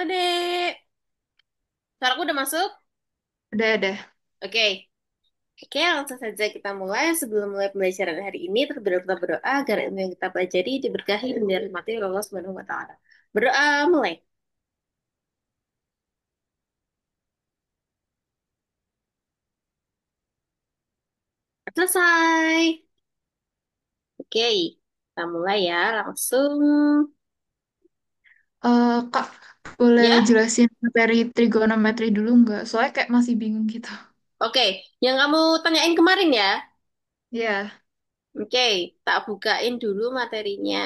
Dek. Suaraku udah masuk? Udah. Oke. Oke, langsung saja kita mulai. Sebelum mulai pembelajaran hari ini, terlebih dahulu kita berdoa agar ilmu yang kita pelajari diberkahi dan dirahmati oleh Allah Subhanahu wa taala. Berdoa mulai. Selesai. Oke. Kita mulai ya, langsung. Kak, boleh Ya. jelasin materi trigonometri dulu nggak? Soalnya kayak masih bingung gitu. Oke, yang kamu tanyain kemarin ya. Iya, Oke, tak bukain dulu materinya.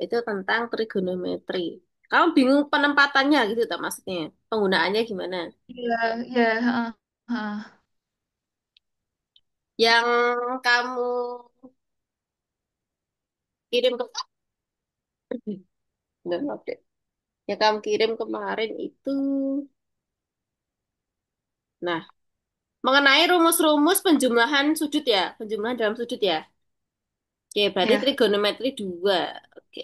Itu tentang trigonometri. Kamu bingung penempatannya gitu tak maksudnya? Penggunaannya gimana? iya, iya. Yang kamu kirim ke Bentar, deh. Yang kamu kirim kemarin itu, nah, mengenai rumus-rumus penjumlahan sudut ya, penjumlahan dalam sudut ya. Oke, berarti Iya, trigonometri 2. Oke.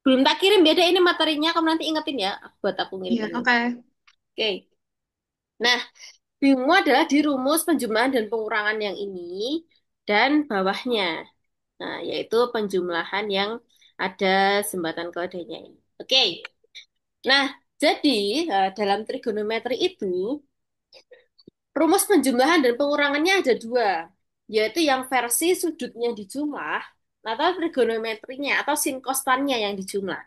Belum tak kirim beda ini materinya, kamu nanti ingetin ya, buat aku iya, ngirimnya. oke. Oke. Nah, bingung adalah di rumus penjumlahan dan pengurangan yang ini dan bawahnya. Nah, yaitu penjumlahan yang ada sumbatan kodenya ini. Oke. Nah, jadi dalam trigonometri itu rumus penjumlahan dan pengurangannya ada dua, yaitu yang versi sudutnya dijumlah atau trigonometrinya atau sin kostannya yang dijumlah.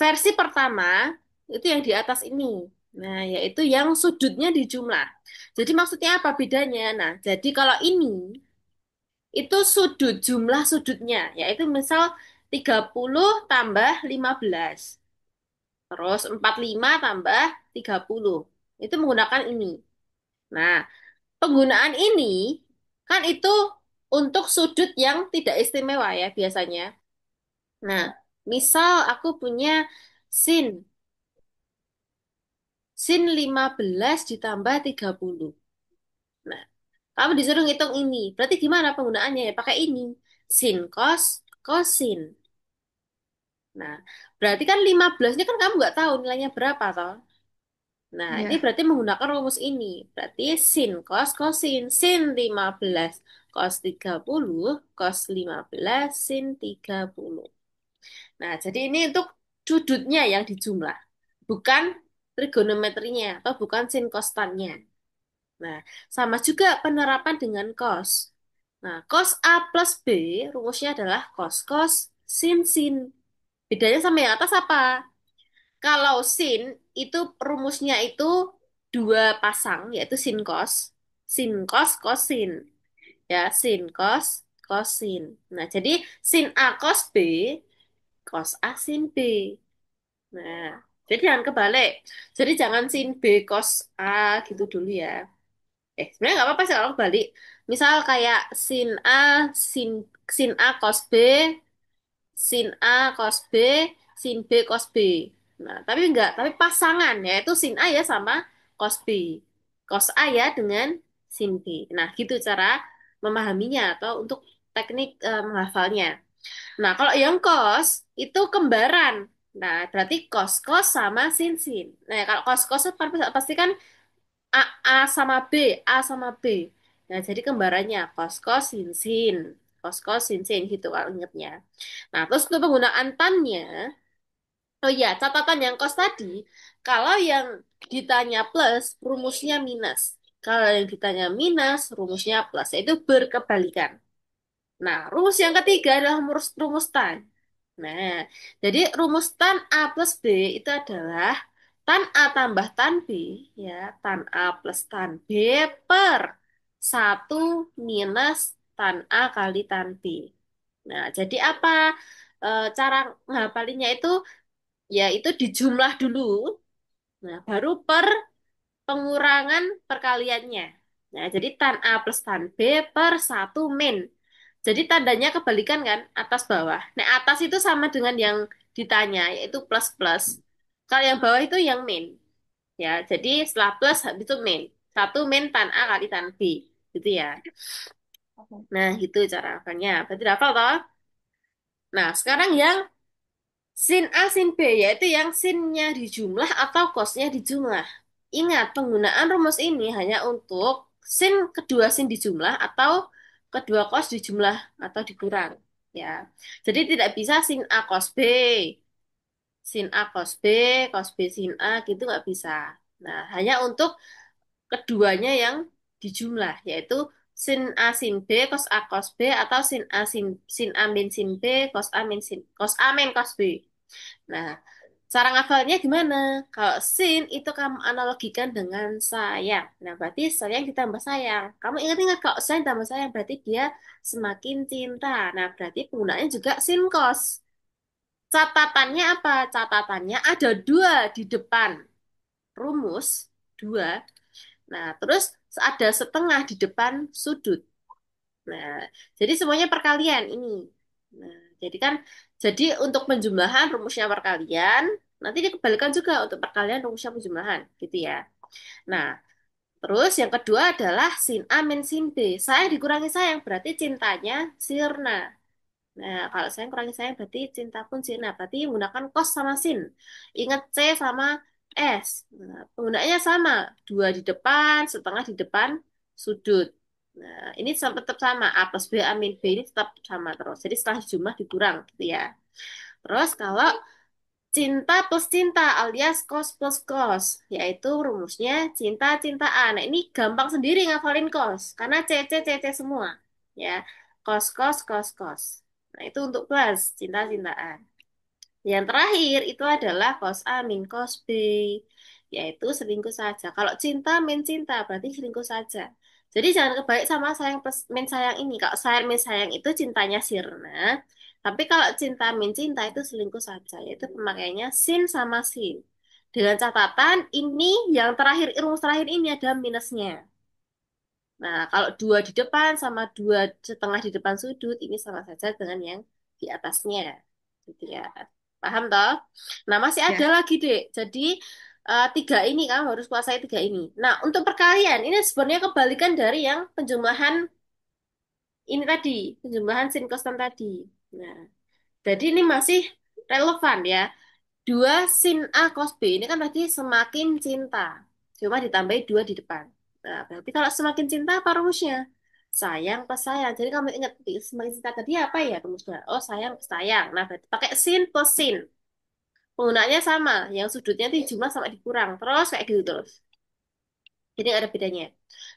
Versi pertama itu yang di atas ini. Nah, yaitu yang sudutnya dijumlah. Jadi maksudnya apa bedanya? Nah, jadi kalau ini itu sudut, jumlah sudutnya, yaitu misal 30 tambah 15. Terus 45 tambah 30. Itu menggunakan ini. Nah, penggunaan ini kan itu untuk sudut yang tidak istimewa ya biasanya. Nah, misal aku punya sin. Sin 15 ditambah 30. Nah, kamu disuruh ngitung ini. Berarti gimana penggunaannya ya? Pakai ini. Sin cos, kosin. Nah, berarti kan 15 ini kan kamu nggak tahu nilainya berapa toh. Nah, ini Iya, berarti menggunakan rumus ini. Berarti sin cos kosin. Sin 15 cos 30 cos 15 sin 30. Nah, jadi ini untuk sudutnya yang dijumlah. Bukan trigonometrinya atau bukan sin kostannya. Nah, sama juga penerapan dengan cos. Nah, cos A plus B rumusnya adalah cos cos sin sin. Bedanya sama yang atas apa? Kalau sin itu rumusnya itu dua pasang, yaitu sin cos, kosin. Ya, sin cos, kosin. Nah, jadi sin A cos B, cos A sin B. Nah, jadi jangan kebalik. Jadi jangan sin B cos A gitu dulu ya. Sebenarnya nggak apa-apa sih kalau kebalik. Misal kayak sin A, sin sin A cos B, sin A cos B, sin B cos B. Nah, tapi enggak, tapi pasangan yaitu sin A ya sama cos B. Cos A ya dengan sin B. Nah, gitu cara memahaminya atau untuk teknik menghafalnya. Nah, kalau yang cos itu kembaran. Nah, berarti cos cos sama sin sin. Nah, kalau cos cos itu pasti kan A, A sama B, A sama B. Nah, jadi kembarannya cos cos sin sin. Cos cos sin sin gitu kalau ingetnya. Nah, terus untuk penggunaan tannya, oh iya, catatan yang cos tadi, kalau yang ditanya plus, rumusnya minus. Kalau yang ditanya minus, rumusnya plus. Itu berkebalikan. Nah, rumus yang ketiga adalah rumus tan. Nah, jadi rumus tan A plus B itu adalah tan A tambah tan B, ya, tan A plus tan B per satu minus tan A kali tan B. Nah, jadi apa? Cara ngapalinya itu, ya itu dijumlah dulu, nah baru per pengurangan perkaliannya. Nah, jadi tan A plus tan B per satu min. Jadi tandanya kebalikan kan, atas bawah. Nah, atas itu sama dengan yang ditanya, yaitu plus plus. Kalau yang bawah itu yang min. Ya, jadi setelah plus habis itu min. Satu min tan A kali tan B. Gitu ya. Nah, gitu cara hafalnya. Berarti hafal toh? Nah, sekarang yang Sin A, sin B, yaitu yang sinnya dijumlah atau cosnya dijumlah. Ingat, penggunaan rumus ini hanya untuk sin kedua sin dijumlah atau kedua cos dijumlah atau dikurang. Ya, jadi tidak bisa sin A cos B, sin A cos B sin A gitu nggak bisa. Nah, hanya untuk keduanya yang dijumlah, yaitu sin A sin B cos A cos B atau sin A min sin B cos A min cos B. Nah, cara ngafalnya gimana? Kalau sin itu kamu analogikan dengan sayang. Nah, berarti sayang ditambah sayang. Kamu ingat-ingat kalau sayang tambah sayang berarti dia semakin cinta. Nah, berarti penggunaannya juga sin cos. Catatannya apa? Catatannya ada dua di depan rumus, dua. Nah, terus ada setengah di depan sudut. Nah, jadi semuanya perkalian ini. Nah, jadi untuk penjumlahan rumusnya perkalian, nanti dikembalikan juga untuk perkalian rumusnya penjumlahan, gitu ya. Nah, terus yang kedua adalah sin A min sin B. Sayang dikurangi sayang, berarti cintanya sirna. Nah, kalau sayang kurangi sayang, berarti cinta pun sirna. Berarti menggunakan cos sama sin. Ingat C sama S. Nah, penggunaannya sama. Dua di depan, setengah di depan sudut. Nah, ini tetap sama. A plus B, A min B ini tetap sama terus. Jadi setelah jumlah dikurang gitu ya. Terus kalau cinta plus cinta alias cos plus cos, yaitu rumusnya cinta cintaan. Nah, ini gampang sendiri ngafalin cos karena C C C C semua. Ya, cos cos cos cos. Nah, itu untuk plus cinta cintaan. Yang terakhir itu adalah cos A min cos B, yaitu selingkuh saja. Kalau cinta min cinta berarti selingkuh saja. Jadi jangan kebalik sama sayang plus min sayang ini. Kalau sayang min sayang itu cintanya sirna, tapi kalau cinta min cinta itu selingkuh saja, yaitu pemakaiannya sin sama sin. Dengan catatan ini yang terakhir, rumus terakhir ini ada minusnya. Nah, kalau dua di depan sama dua setengah di depan sudut, ini sama saja dengan yang di atasnya. Gitu ya. Paham toh? Nah, masih ada Ya, lagi, Dek. Jadi, tiga ini kamu harus kuasai tiga ini. Nah, untuk perkalian, ini sebenarnya kebalikan dari yang penjumlahan ini tadi, penjumlahan sin kostan tadi. Nah, jadi ini masih relevan ya. Dua sin A cos B ini kan tadi semakin cinta. Cuma ditambahi dua di depan. Nah, berarti kalau semakin cinta apa rumusnya? Sayang plus sayang. Jadi kamu ingat semakin cinta tadi apa ya rumusnya? Oh, sayang plus sayang. Nah, berarti pakai sin plus sin. Penggunaannya sama. Yang sudutnya itu jumlah sama dikurang. Terus kayak gitu terus. Jadi nggak ada bedanya.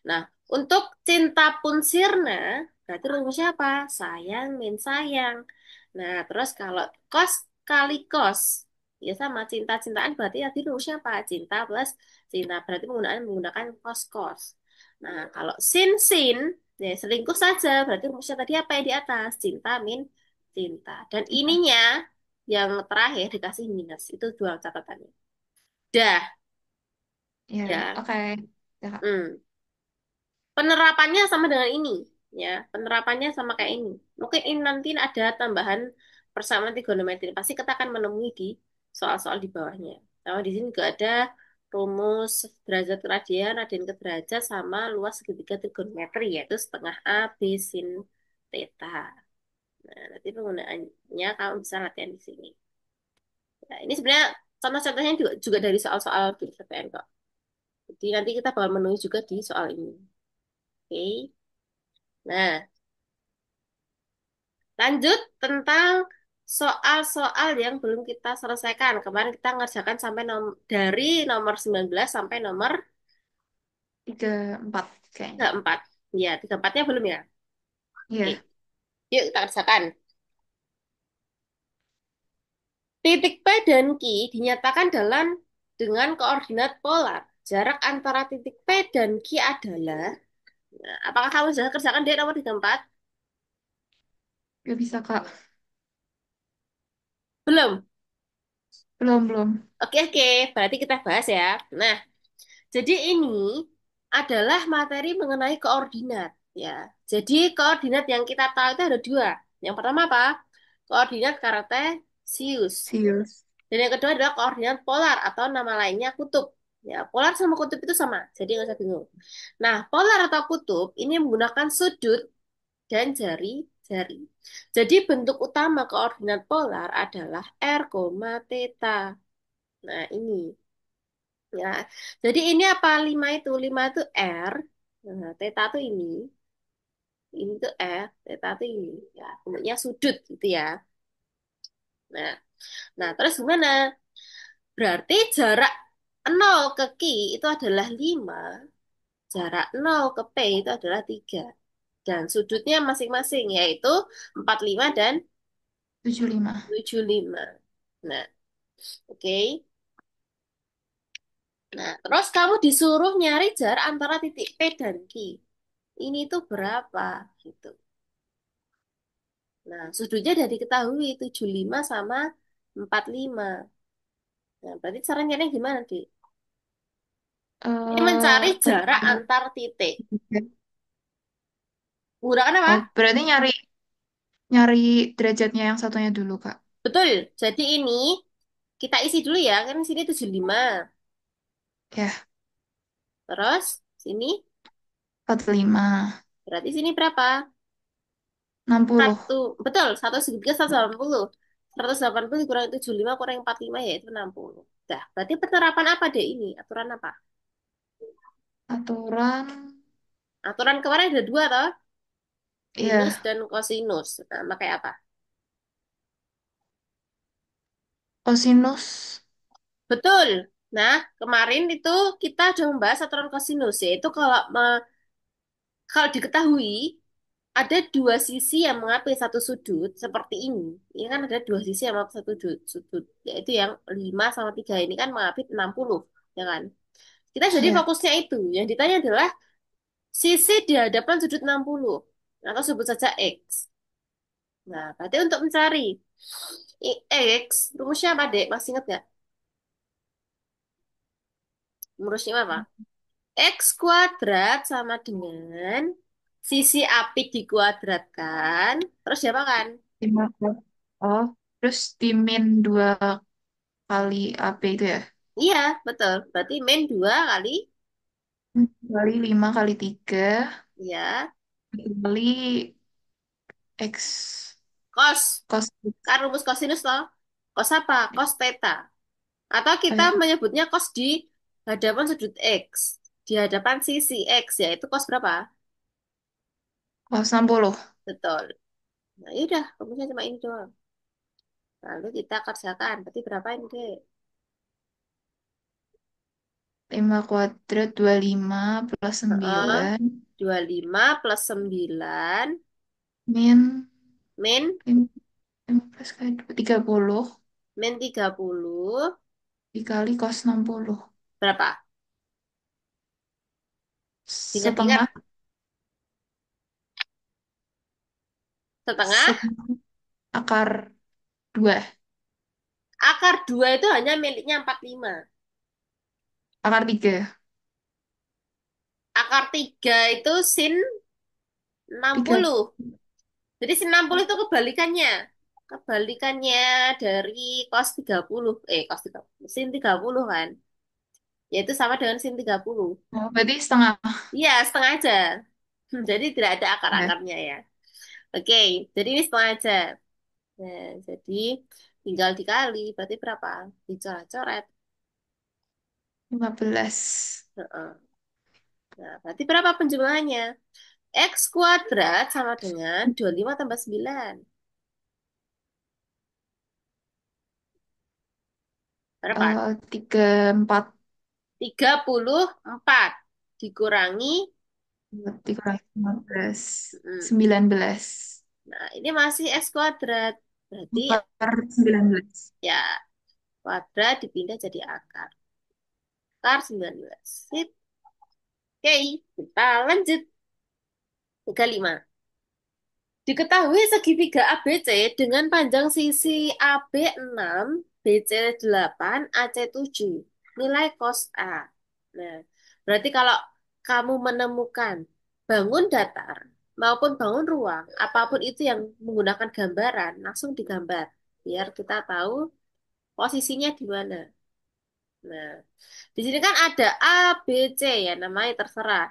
Nah, untuk cinta pun sirna, berarti rumusnya apa? Sayang min sayang. Nah, terus kalau kos kali kos, ya sama cinta-cintaan berarti tadi rumusnya apa? Cinta plus cinta. Berarti menggunakan kos-kos. Nah, kalau sin-sin, ya selingkuh saja. Berarti rumusnya tadi apa yang di atas? Cinta min cinta. Dan ya, ininya yang terakhir dikasih minus. Itu dua catatannya. Dah, ya, ya. oke. Ya, Kak. Hmm. Penerapannya sama dengan ini, ya. Penerapannya sama kayak ini. Mungkin ini nanti ada tambahan persamaan trigonometri. Pasti kita akan menemui di soal-soal di bawahnya. Sama di sini juga ada rumus derajat radian, radian ke derajat, sama luas segitiga trigonometri, yaitu setengah A, B, sin, theta. Nah, nanti penggunaannya kamu bisa latihan di sini. Nah, ini sebenarnya contoh-contohnya juga dari soal-soal di PTN kok. Jadi nanti kita bakal menemui juga di soal ini. Oke. Nah, lanjut tentang soal-soal yang belum kita selesaikan. Kemarin kita ngerjakan sampai dari nomor 19 sampai nomor 34 kayaknya. 34. Ya, 34-nya belum ya? Oke, Iya, yuk kita kerjakan. Titik P dan Q dinyatakan dengan koordinat polar. Jarak antara titik P dan Q adalah, nah, apakah kamu sudah kerjakan di nomor 34? gak bisa, Kak. Belum. Belum, belum. Oke, oke, berarti kita bahas ya. Nah, jadi ini adalah materi mengenai koordinat, ya. Jadi koordinat yang kita tahu itu ada dua. Yang pertama apa? Koordinat kartesius. Serius. Dan yang kedua adalah koordinat polar atau nama lainnya kutub. Ya, polar sama kutub itu sama, jadi nggak usah bingung. Nah, polar atau kutub ini menggunakan sudut dan jari jari. Jadi bentuk utama koordinat polar adalah R, theta. Nah, ini ya. Jadi ini apa 5 itu? 5 itu R. Nah, theta itu ini. Ini tuh R, theta itu ini. Ya, bentuknya sudut gitu ya. Nah, nah terus gimana? Berarti jarak 0 ke Q itu adalah 5, jarak 0 ke P itu adalah 3. Dan sudutnya masing-masing yaitu 45 dan 75. 75. Nah, oke. Nah, terus kamu disuruh nyari jarak antara titik P dan Q. Ini tuh berapa gitu. Nah, sudutnya dari diketahui 75 sama 45. Nah, berarti caranya gimana, Dik? Ini mencari jarak Bagi antar titik. tiga. Menggunakan apa? Oh, berarti nyari nyari derajatnya yang satunya dulu, Kak. Betul. Jadi ini kita isi dulu ya. Kan sini 75. Ya, Terus sini 45. berarti sini berapa? 60. Satu. Betul. Satu segitiga 180. 180 kurang 75 kurang 45 ya itu 60. Dah, berarti penerapan apa deh ini? Aturan apa? Aturan, Aturan kemarin ada dua toh, sinus ya, dan kosinus. Nah, pakai apa? kosinus Betul. Nah, kemarin itu kita sudah membahas aturan kosinus, yaitu kalau diketahui ada dua sisi yang mengambil satu sudut seperti ini. Ini kan ada dua sisi yang mengambil satu sudut, yaitu yang 5 sama 3 ini kan mengambil 60, ya kan? Kita jadi ya. fokusnya itu. Yang ditanya adalah sisi di hadapan sudut 60 atau sebut saja X. Nah, berarti untuk mencari X, rumusnya apa, Dek? Masih ingat nggak? Rumusnya apa? X kuadrat sama dengan sisi apit dikuadratkan, terus siapa kan? 5. Oh, terus dimin 2 kali AP itu ya. Iya, betul. Berarti min 2 kali, Kali 5 kali 3 ya, kali X cos. cos Kan rumus kosinus toh. Cos apa? Cos theta. Atau kita ya, menyebutnya cos di hadapan sudut X. Di hadapan sisi X, yaitu cos berapa? cos 60. Betul. Nah, yaudah, rumusnya cuma ini doang. Lalu kita kerjakan. Berarti berapa ini, Dek? 5 kuadrat 25 plus Heeh. 9 25 plus 9 min min 5 plus kali 2, 30 min 30 dikali cos 60. berapa? Ingat-ingat Setengah setengah setengah akar 2. akar 2 itu hanya miliknya 45. Akar 3. Akar 3 itu sin 3. 60. Jadi sin 60 itu kebalikannya. Kebalikannya dari cos 30. Cos 30. Sin 30 kan. Yaitu sama dengan sin 30. Oh, berarti setengah Iya, setengah aja. Jadi tidak ada ya. akar-akarnya ya. Oke, jadi ini setengah aja. Nah, jadi tinggal dikali. Berarti berapa? Dicoret-coret. 15. Heeh. Nah, berarti berapa penjumlahannya? X kuadrat sama dengan 25 tambah 9. Berapa? 34. 34 dikurangi. Dikurangi 15. mm, 19. Nah, ini masih X kuadrat. Berarti Akar 19. ya kuadrat dipindah jadi akar. Akar 19. Sip. Oke, kita lanjut. 35. Diketahui segitiga ABC dengan panjang sisi AB 6, BC 8, AC 7. Nilai cos A. Nah, berarti kalau kamu menemukan bangun datar maupun bangun ruang, apapun itu yang menggunakan gambaran, langsung digambar. Biar kita tahu posisinya di mana. Nah, di sini kan ada A, B, C ya, namanya terserah.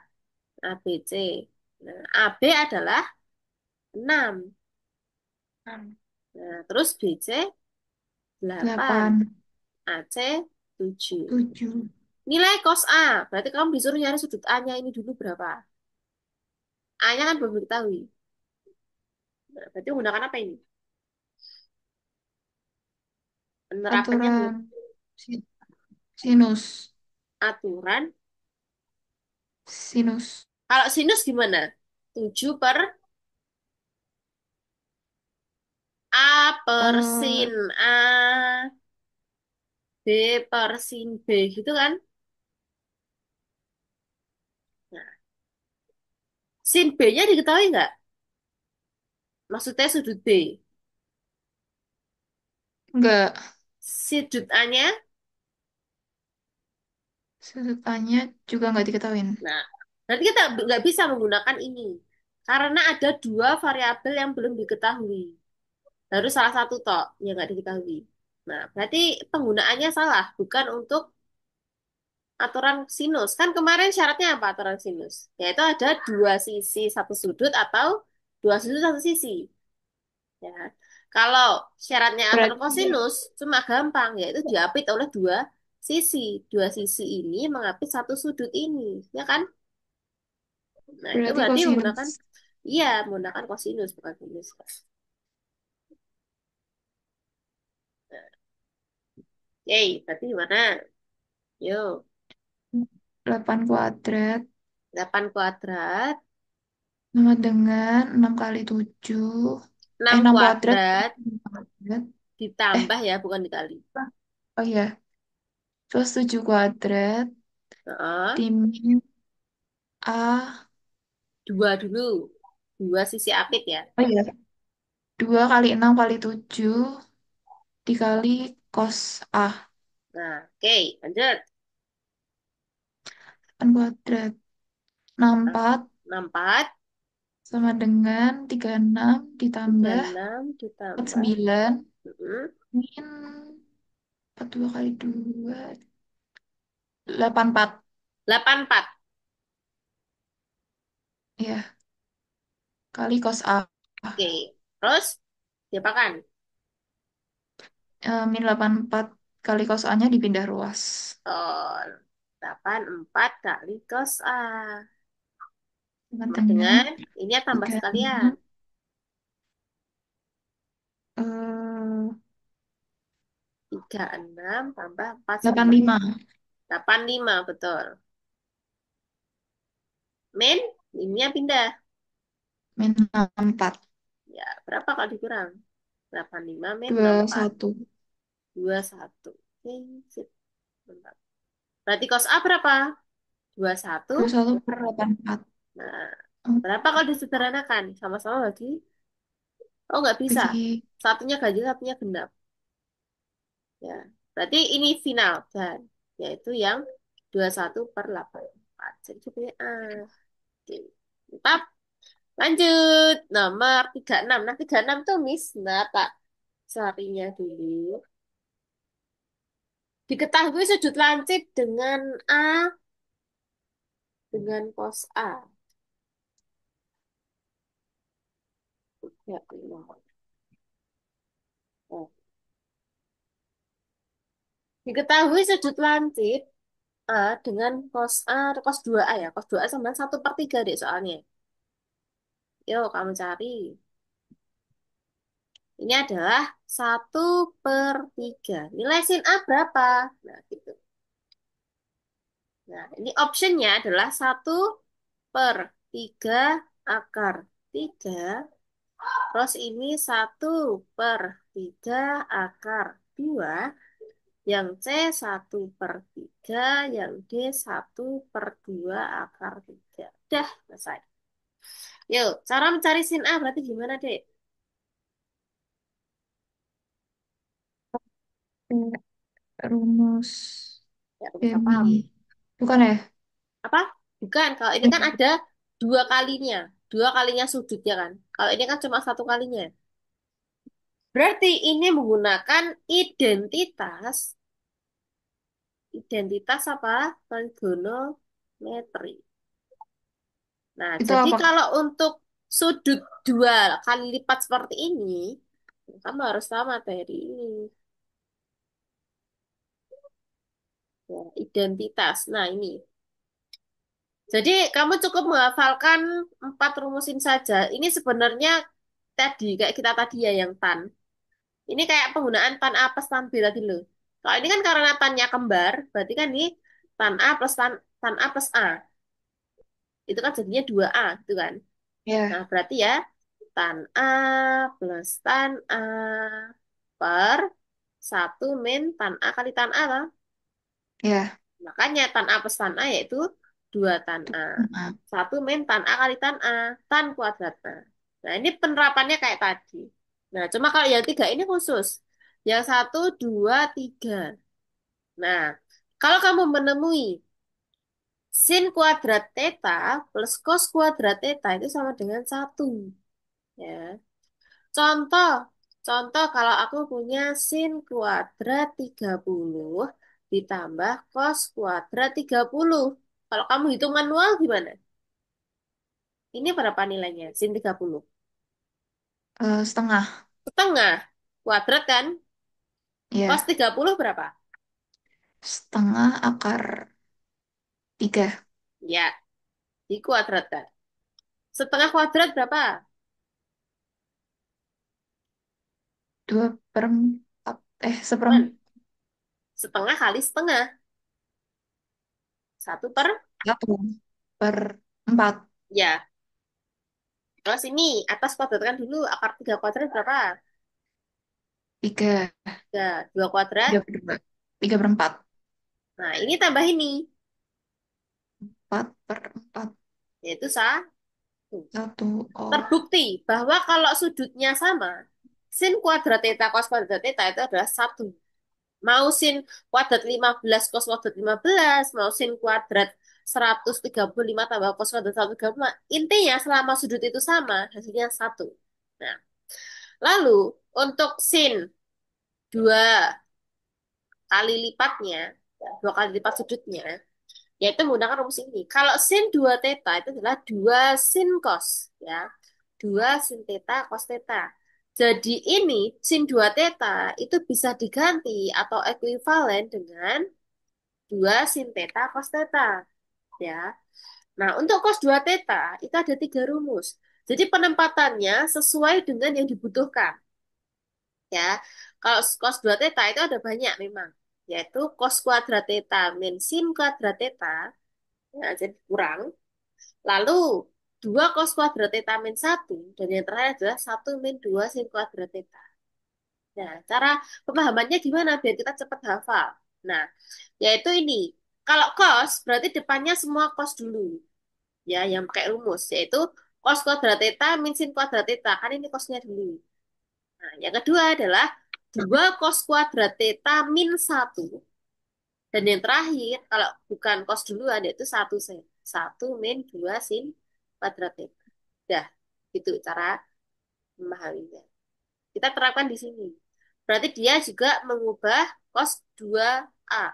A, B, C. Nah, AB adalah 6. Nah, terus BC 8, 8, AC 7. 7. Nilai cos A, berarti kamu disuruh nyari sudut A-nya ini dulu berapa? A-nya kan belum diketahui. Nah, berarti menggunakan apa ini? Penerapannya Aturan si- sinus. aturan. Sinus. Kalau sinus gimana? 7 per A per eh sin A, B per sin B, gitu kan? Nah, sin B-nya diketahui nggak? Maksudnya sudut B. Enggak. Sudut A-nya, Sudut A-nya juga nggak diketahuin. nah, berarti kita nggak bisa menggunakan ini. Karena ada dua variabel yang belum diketahui. Harus salah satu toh yang nggak diketahui. Nah, berarti penggunaannya salah, bukan untuk aturan sinus. Kan kemarin syaratnya apa aturan sinus? Yaitu ada dua sisi satu sudut atau dua sudut satu sisi. Ya. Kalau syaratnya aturan Berarti kosinus cuma gampang, yaitu diapit oleh dua sisi. Dua sisi ini mengapit satu sudut ini, ya kan? Nah, itu berarti berarti kosinus. menggunakan, iya, menggunakan kosinus, bukan sinus. Oke, berarti gimana? Yuk, 8 kuadrat 8 kuadrat, sama dengan 6 kali 7. 6 6 kuadrat. kuadrat, 6 kuadrat. Eh, ditambah ya, bukan dikali. oh iya. Terus 7 kuadrat Heeh, dimin A. dua dulu, dua sisi apit ya. Oh iya. 2 kali 6 kali 7 dikali cos A. Nah, oke, lanjut. 8 kuadrat. Nah, 64 64, sama dengan 36 ditambah 36 ditambah 49 mm, min 42 kali 2 84. 84. Ya, kali cos A. Oke, terus diapakan? Min 84 kali cos A-nya dipindah ruas. Oh, 84 kali cos A. Sama Sama dengan dengan, ini ya tambah 36 sekalian. eh 36 tambah 4 sama 85 85, betul. Min, ininya pindah. min 64 Ya, berapa kalau dikurang? 85 min 64. 21 21. Oke, sip. Mantap. Berarti cos A berapa? 21. 21 per 84. Nah, Oh, berapa kalau disederhanakan? Sama-sama bagi? Oh, nggak bisa. bagi Satunya ganjil, satunya genap. Ya, berarti ini final. Dan, yaitu yang 21 per 84. Jadi jawabnya A. Oke. Mantap. Lanjut. Nomor 36. Nah, 36 tuh Miss. Nah, tak carinya dulu. Diketahui sudut lancip dengan A dengan cos A. Ya, Allah. Nah, diketahui sudut lancip A dengan cos A atau cos 2A ya. Cos 2A sama 1/3 deh soalnya. Yuk, kamu cari. Ini adalah 1/3. Nilai sin A berapa? Nah, gitu. Nah, ini optionnya adalah 1/3 Terus ini 1/3 yang C 1/3, yang D 1/2 akar 3. Udah, selesai. Yuk, cara mencari sin A berarti gimana, Dek? rumus Ya, rumus apa Demi. kamu? Bukan ya? Apa? Bukan, kalau ini kan ada dua kalinya. Dua kalinya sudutnya kan. Kalau ini kan cuma satu kalinya. Berarti ini menggunakan identitas. Identitas apa? Trigonometri. Nah, Itu jadi apa? kalau untuk sudut dua kali lipat seperti ini, Kamu harus tahu materi ini. Ya, identitas. Nah, ini. Jadi kamu cukup menghafalkan 4 rumusin saja. Ini sebenarnya tadi, kayak kita tadi ya yang tan. Ini kayak penggunaan tan A plus tan B tadi loh. Kalau ini kan karena tannya kembar, berarti kan ini tan A plus tan A plus A. Itu kan jadinya 2A, gitu kan. Nah, Ya, berarti ya tan A plus tan A per 1 min tan A kali tan A lah. ya. Makanya tan A plus tan A yaitu 2 tan A. Nah, 1 min tan A kali tan A. Tan kuadrat A. Nah, ini penerapannya kayak tadi. Nah, cuma kalau yang tiga ini khusus. Yang satu, dua, tiga. Nah, kalau kamu menemui sin kuadrat theta plus cos kuadrat theta itu sama dengan satu. Ya. Contoh, contoh kalau aku punya sin kuadrat 30 ditambah cos kuadrat 30. Kalau kamu hitung manual gimana? Ini berapa nilainya? Sin 30. setengah. Setengah. Kuadrat kan? Cos Ya, 30 berapa? setengah akar 3. Ya, di kuadrat kan? Setengah kuadrat berapa? 2/4. Man, setengah kali setengah. 1/4. Ya. Terus ini, atas kuadratkan dulu. Akar 3 kuadrat berapa? 3. 3. 2 kuadrat. 3/2. 3/4. Nah, ini tambah ini. 4/4. Yaitu sah. 1. Oh, Terbukti bahwa kalau sudutnya sama, sin kuadrat theta cos kuadrat theta itu adalah satu. Mau sin kuadrat 15 cos kuadrat 15, mau sin kuadrat 135 tambah cos kuadrat 135. Intinya selama sudut itu sama, hasilnya satu. Nah, lalu untuk sin dua kali lipatnya, ya, 2 kali lipat sudutnya, yaitu menggunakan rumus ini. Kalau sin 2 theta itu adalah 2 sin cos, ya. 2 sin theta cos theta. Jadi ini sin 2 theta itu bisa diganti atau ekuivalen dengan 2 sin theta cos theta, ya. Nah, untuk cos 2 theta itu ada 3 rumus. Jadi penempatannya sesuai dengan yang dibutuhkan, ya. Kalau cos 2 theta itu ada banyak memang, yaitu cos kuadrat theta min sin kuadrat theta, ya, jadi kurang. Lalu 2 cos kuadrat theta min satu, dan yang terakhir adalah 1 min 2 sin kuadrat theta. Nah, cara pemahamannya gimana biar kita cepat hafal? Nah, yaitu ini. Kalau cos berarti depannya semua cos dulu. Ya, yang pakai rumus yaitu cos kuadrat theta min sin kuadrat theta. Kan ini cosnya dulu. Nah, yang kedua adalah 2 cos kuadrat theta min satu. Dan yang terakhir, kalau bukan cos duluan, yaitu satu sin. 1 min 2 sin kuadrat theta. Dah, itu cara memahaminya. Kita terapkan di sini. Berarti dia juga mengubah cos 2A.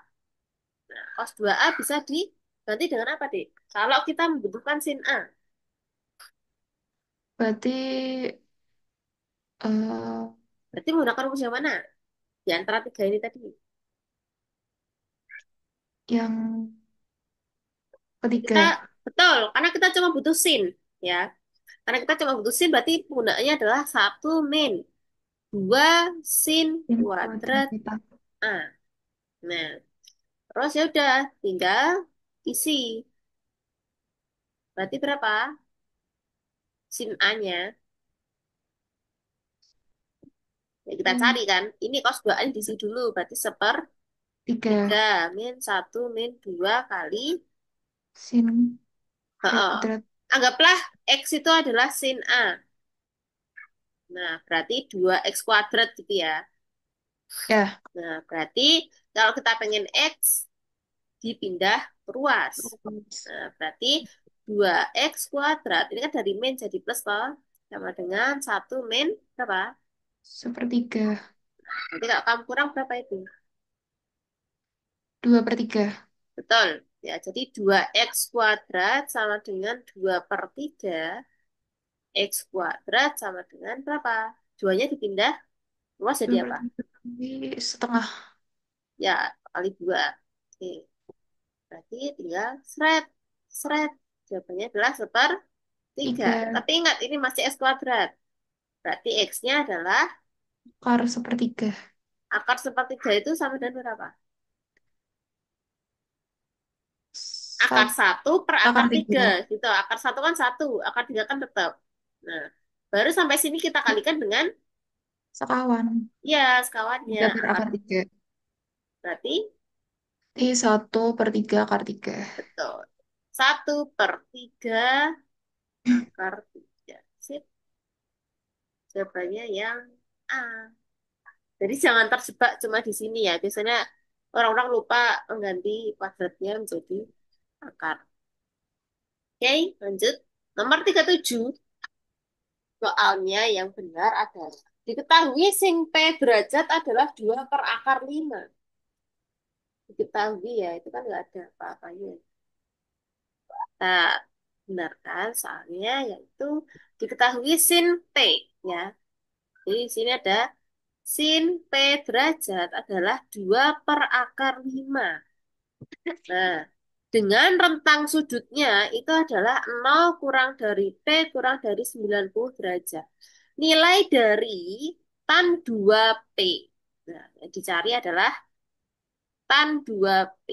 Nah, cos 2A bisa diganti dengan apa, Dek? Kalau kita membutuhkan sin A. berarti eh, Berarti menggunakan rumus yang mana? Di antara tiga ini tadi. yang Kita, ketiga. betul, karena kita cuma butuh sin. Ya, karena kita cuma butuh sin, berarti penggunaannya adalah 1 min 2 sin Yang kuadrat kuadrat kita. A. Nah, terus ya udah, tinggal isi. Berarti berapa? Sin A-nya. Ya, kita Yang cari kan. Ini cos 2A diisi dulu. Berarti 1/3 tiga. min 1 min 2 kali. Sin Heeh. kuadrat. Anggaplah X itu adalah sin A. Nah, berarti 2X kuadrat gitu ya. Ya. Nah, berarti kalau kita pengen X, dipindah ruas. Nah, berarti 2X kuadrat. Ini kan dari min jadi plus toh. Sama dengan 1 min berapa? 1/3. Nanti kalau kamu kurang berapa itu? 2/3. Betul. Ya, jadi 2X kuadrat sama dengan 2/3. X kuadrat sama dengan berapa? Duanya dipindah. Luas jadi Dua per apa? tiga kali setengah. Ya, kali dua. Oke, berarti tinggal seret. Seret. Jawabannya adalah sepertiga. Tiga. Tapi ingat, ini masih X kuadrat. Berarti X-nya adalah Akar sepertiga. akar sepertiga itu sama dengan berapa? Akar Satu satu per akar akar tiga. tiga. Gitu. Akar satu kan satu. Akar tiga kan tetap. Nah, baru sampai sini kita kalikan dengan, Sekawan. ya, sekawannya. Tiga per Akar akar tiga. berarti, Jadi satu per tiga akar tiga. betul. Satu per tiga akar tiga. Sip. Jawabannya yang A. Jadi jangan terjebak cuma di sini ya. Biasanya orang-orang lupa mengganti kuadratnya menjadi akar. Oke, lanjut. Nomor 37. Soalnya yang benar adalah diketahui sing P derajat adalah 2 per akar 5. Diketahui ya, itu kan nggak ada apa-apanya. Nah, benar kan? Soalnya yaitu diketahui sin P ya. Jadi di sini ada sin P derajat adalah 2 per akar 5. Nah, dengan rentang sudutnya itu adalah 0 kurang dari P kurang dari 90 derajat. Nilai dari tan 2P. Nah, yang dicari adalah tan 2P.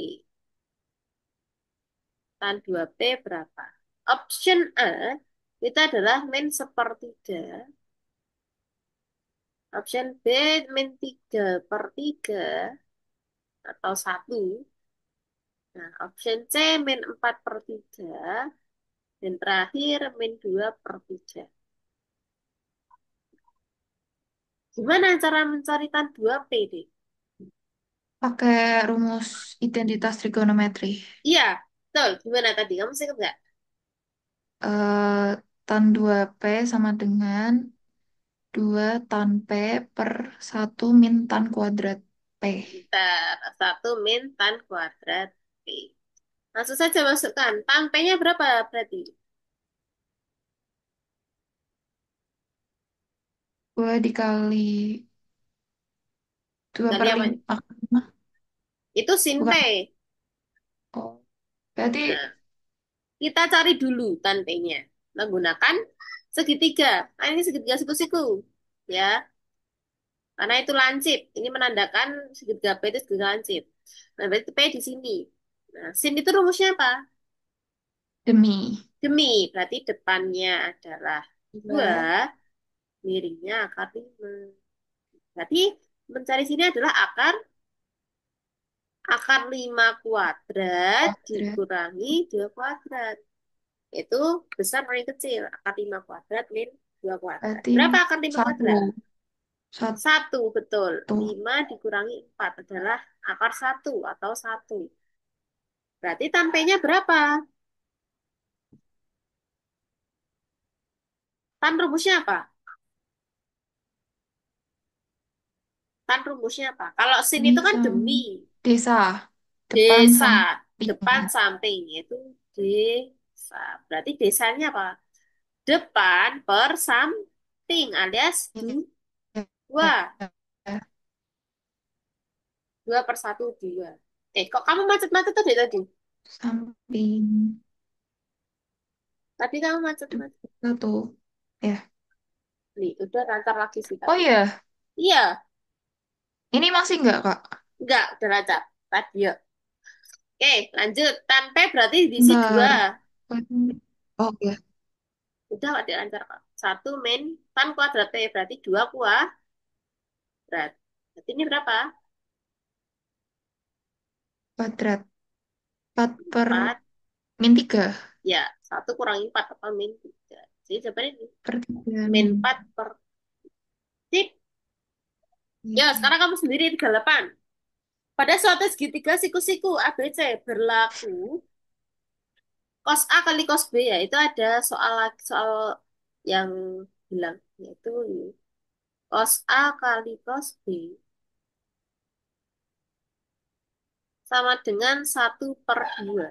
Tan 2P berapa? Option A itu adalah min sepertiga. Option B min 3 per 3 atau satu. Nah, option C min 4 per 3. Dan terakhir min 2 per 3. Gimana cara mencari tan 2P, deh? Pakai rumus identitas trigonometri. Iya, betul. Gimana tadi? Kamu masih ingat nggak? eh Tan 2P sama dengan 2 tan P per satu min tan kuadrat P. Bentar. Satu min tan kuadrat P. Langsung saja masukkan. Tan P-nya berapa berarti? 2 dikali 2 Kali per apa? 5. Itu sin P. Bukan. Oh, berarti Nah, kita cari dulu tan P-nya. Menggunakan segitiga. Nah, ini segitiga siku-siku. Ya, karena itu lancip. Ini menandakan segitiga P itu segitiga lancip. Nah, berarti P di sini. Nah, sin itu rumusnya apa? demi Demi, berarti depannya adalah 2, 2 miringnya akar 5. Berarti mencari sini adalah akar akar 5 kuadrat kuadrat. dikurangi 2 kuadrat. Itu besar paling kecil. Akar 5 kuadrat min 2 kuadrat. Berarti Berapa akar 5 satu. kuadrat? Satu. Satu, betul. 5 dikurangi 4 adalah akar satu atau satu. Berarti tampenya berapa? Tan rumusnya apa? Tan rumusnya apa? Kalau sin Ini itu kan sama demi. desa. Depan Desa, depan samping. samping itu desa. Berarti desanya apa? Depan per samping alias dua. Dua per satu, dua. Kok kamu macet-macet tadi tadi? Samping. Tadi kamu macet-macet. Satu. Ya. Nih, udah lancar lagi sih Oh tapi. iya. Iya, Ini masih enggak, Kak? enggak, udah lancar. Tadi ya. Oke, lanjut. Tanpe berarti diisi dua. Bentar. Oh ya. Udah ada lancar kok. Satu min tan kuadrat P berarti dua kuadrat. Berarti ini berapa? Kuadrat. 4 per Empat. min 3. Ya, satu kurangi empat atau min tiga. Jadi jawabannya ini. Per 3 Min min. empat per tip. Ya, sekarang kamu sendiri 38. Pada suatu segitiga siku-siku ABC berlaku cos A kali cos B ya. Itu ada soal yang bilang yaitu cos A kali cos B sama dengan 1/2.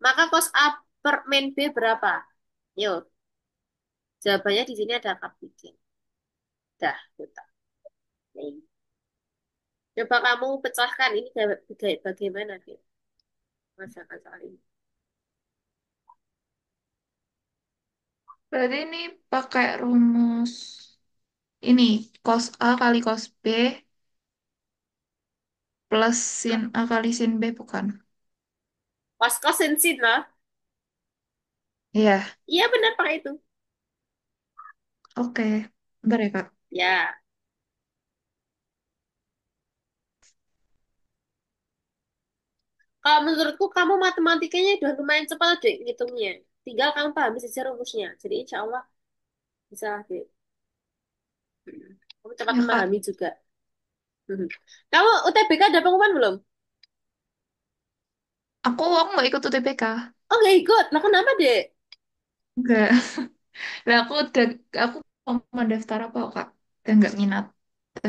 Maka cos A per min B berapa? Yuk, jawabannya di sini ada akar 3. Dah, kita. Nih, coba kamu pecahkan ini bagaimana deh masakan soal ini. Berarti ini pakai rumus ini cos A kali cos B plus sin A kali sin B bukan? Pas kosensin lah. Iya, Iya benar pakai itu. oke. Bentar ya, Kak. Ya, kalau menurutku kamu matematikanya udah lumayan cepat deh ngitungnya. Tinggal kamu pahami saja rumusnya. Jadi insya Allah bisa deh. Kamu cepat Ya, Kak. memahami juga. Mhm. Kamu UTBK ada pengumuman belum? Aku nggak ikut UTBK. Oh nggak ikut. Lah kenapa deh? Enggak. Lah aku mau daftar apa, Kak? Dan nggak minat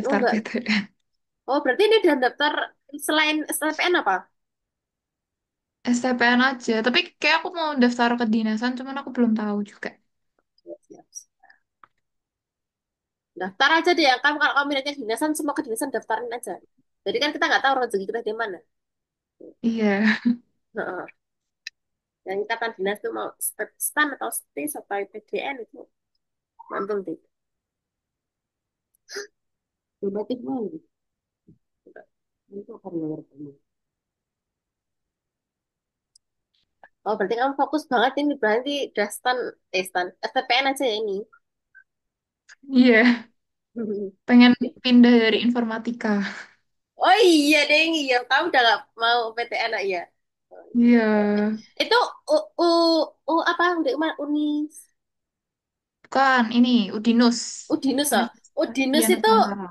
Oh daftar enggak. PTN. Oh berarti ini udah daftar selain STPN apa? STPN aja. Tapi kayak aku mau daftar ke dinasan, cuman aku belum tahu juga. Siap, siap, siap. Daftar aja deh. Kamu kalau kamu minatnya dinasan, semua kedinasan daftarin aja. Jadi kan kita nggak tahu rezeki kita di mana. Iya. Heeh. Dan ikatan dinas tuh mau stan atau stis atau PDN itu mantul deh. Berarti mau. Itu akan mengerti. Oh, berarti kamu fokus banget ini berarti udah stan, STPN aja ya ini. Iya. Pengen pindah dari informatika. Oh iya deh, iya. Kamu udah gak mau PTN ya? Oh, Iya. iya. Itu U, U, U apa? Unis. Bukan, ini Udinus. Udinus ah. Universitas Udinus Dian itu, Nusantara.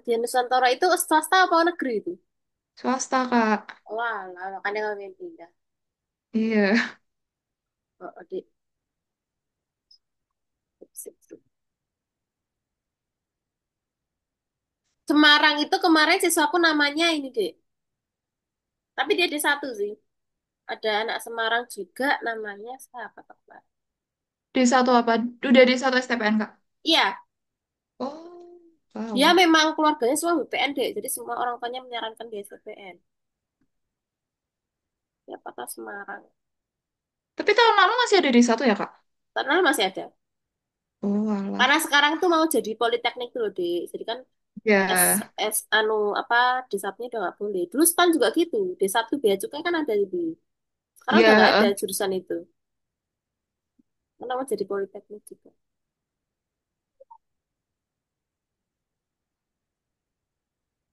di Nusantara itu swasta apa negeri itu? Swasta, Kak. Wah, lah, makanya kamu yang pindah. Iya. Oh, oh, di, sip, sip. Semarang itu kemarin siswaku namanya ini deh. Tapi dia ada satu sih. Ada anak Semarang juga namanya siapa Pak? D1 apa? Udah D1 STPN, Kak? Iya, Oh, dia wow. memang keluarganya semua BPN deh. Jadi semua orang tuanya menyarankan dia BPN. Ya, Kota Semarang. Tapi tahun lalu masih ada D1 ya, Kak? Karena masih ada. Oh, Karena alah. sekarang tuh mau jadi politeknik dulu deh. Jadi kan Ya, anu apa D1-nya udah nggak boleh. Dulu STAN juga gitu. D1 Bea Cukai kan ada di. Sekarang udah nggak ada ya. jurusan itu. Karena mau jadi politeknik juga.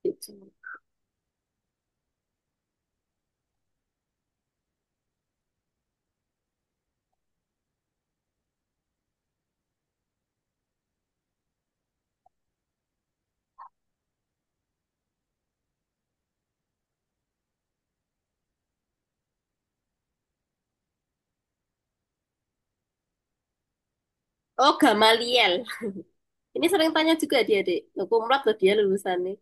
Gitu. Oh, Gamaliel. Ini sering tanya juga dia, Dek. Loh, kumlot loh dia lulusannya.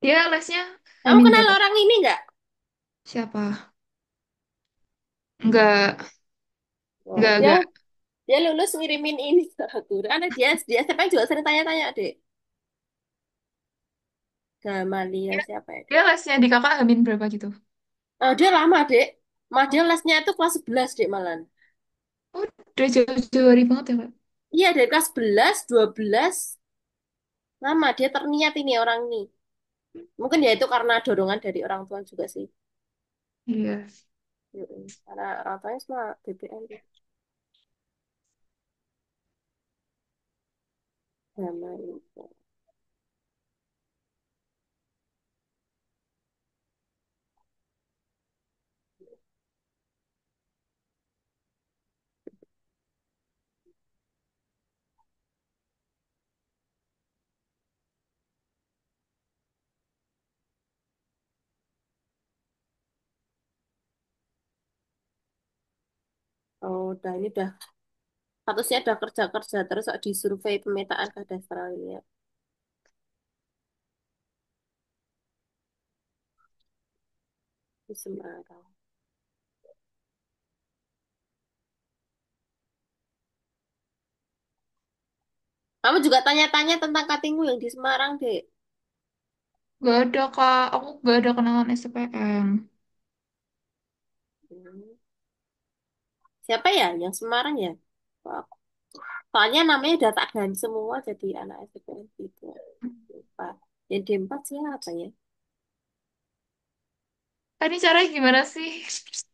Dia lesnya Kamu Hamin kenal berapa? orang ini nggak? Siapa? Enggak, Oh, dia enggak. dia lulus ngirimin ini ke aku. Karena dia siapa yang juga sering tanya-tanya, Dek. Gamaliel Dia, siapa ya, dia Dek? lesnya di kakak Hamin berapa gitu? Oh, dia lama, Dek. Mah dia Oh, lesnya itu kelas 11 Dek, malan. oh, udah jauh-jauh hari banget ya, Kak? Iya, dari kelas 11, 12, lama. Dia terniat ini orang ini. Mungkin ya itu karena dorongan dari orang tua juga sih. Iya. Karena orang tuanya semua BBM. Gamaliel. Oh, udah ini udah statusnya udah kerja-kerja terus di survei pemetaan kadastralnya di Semarang. Kamu juga tanya-tanya tentang katingmu yang di Semarang, Dek. Gak ada, Kak. Aku gak ada kenalan STPM. Hmm. Siapa ya yang Semarang ya? Wah, soalnya namanya udah tak ganti semua jadi anak SPM gitu. Lupa. Yang D4 siapa ya? Ini caranya gimana sih?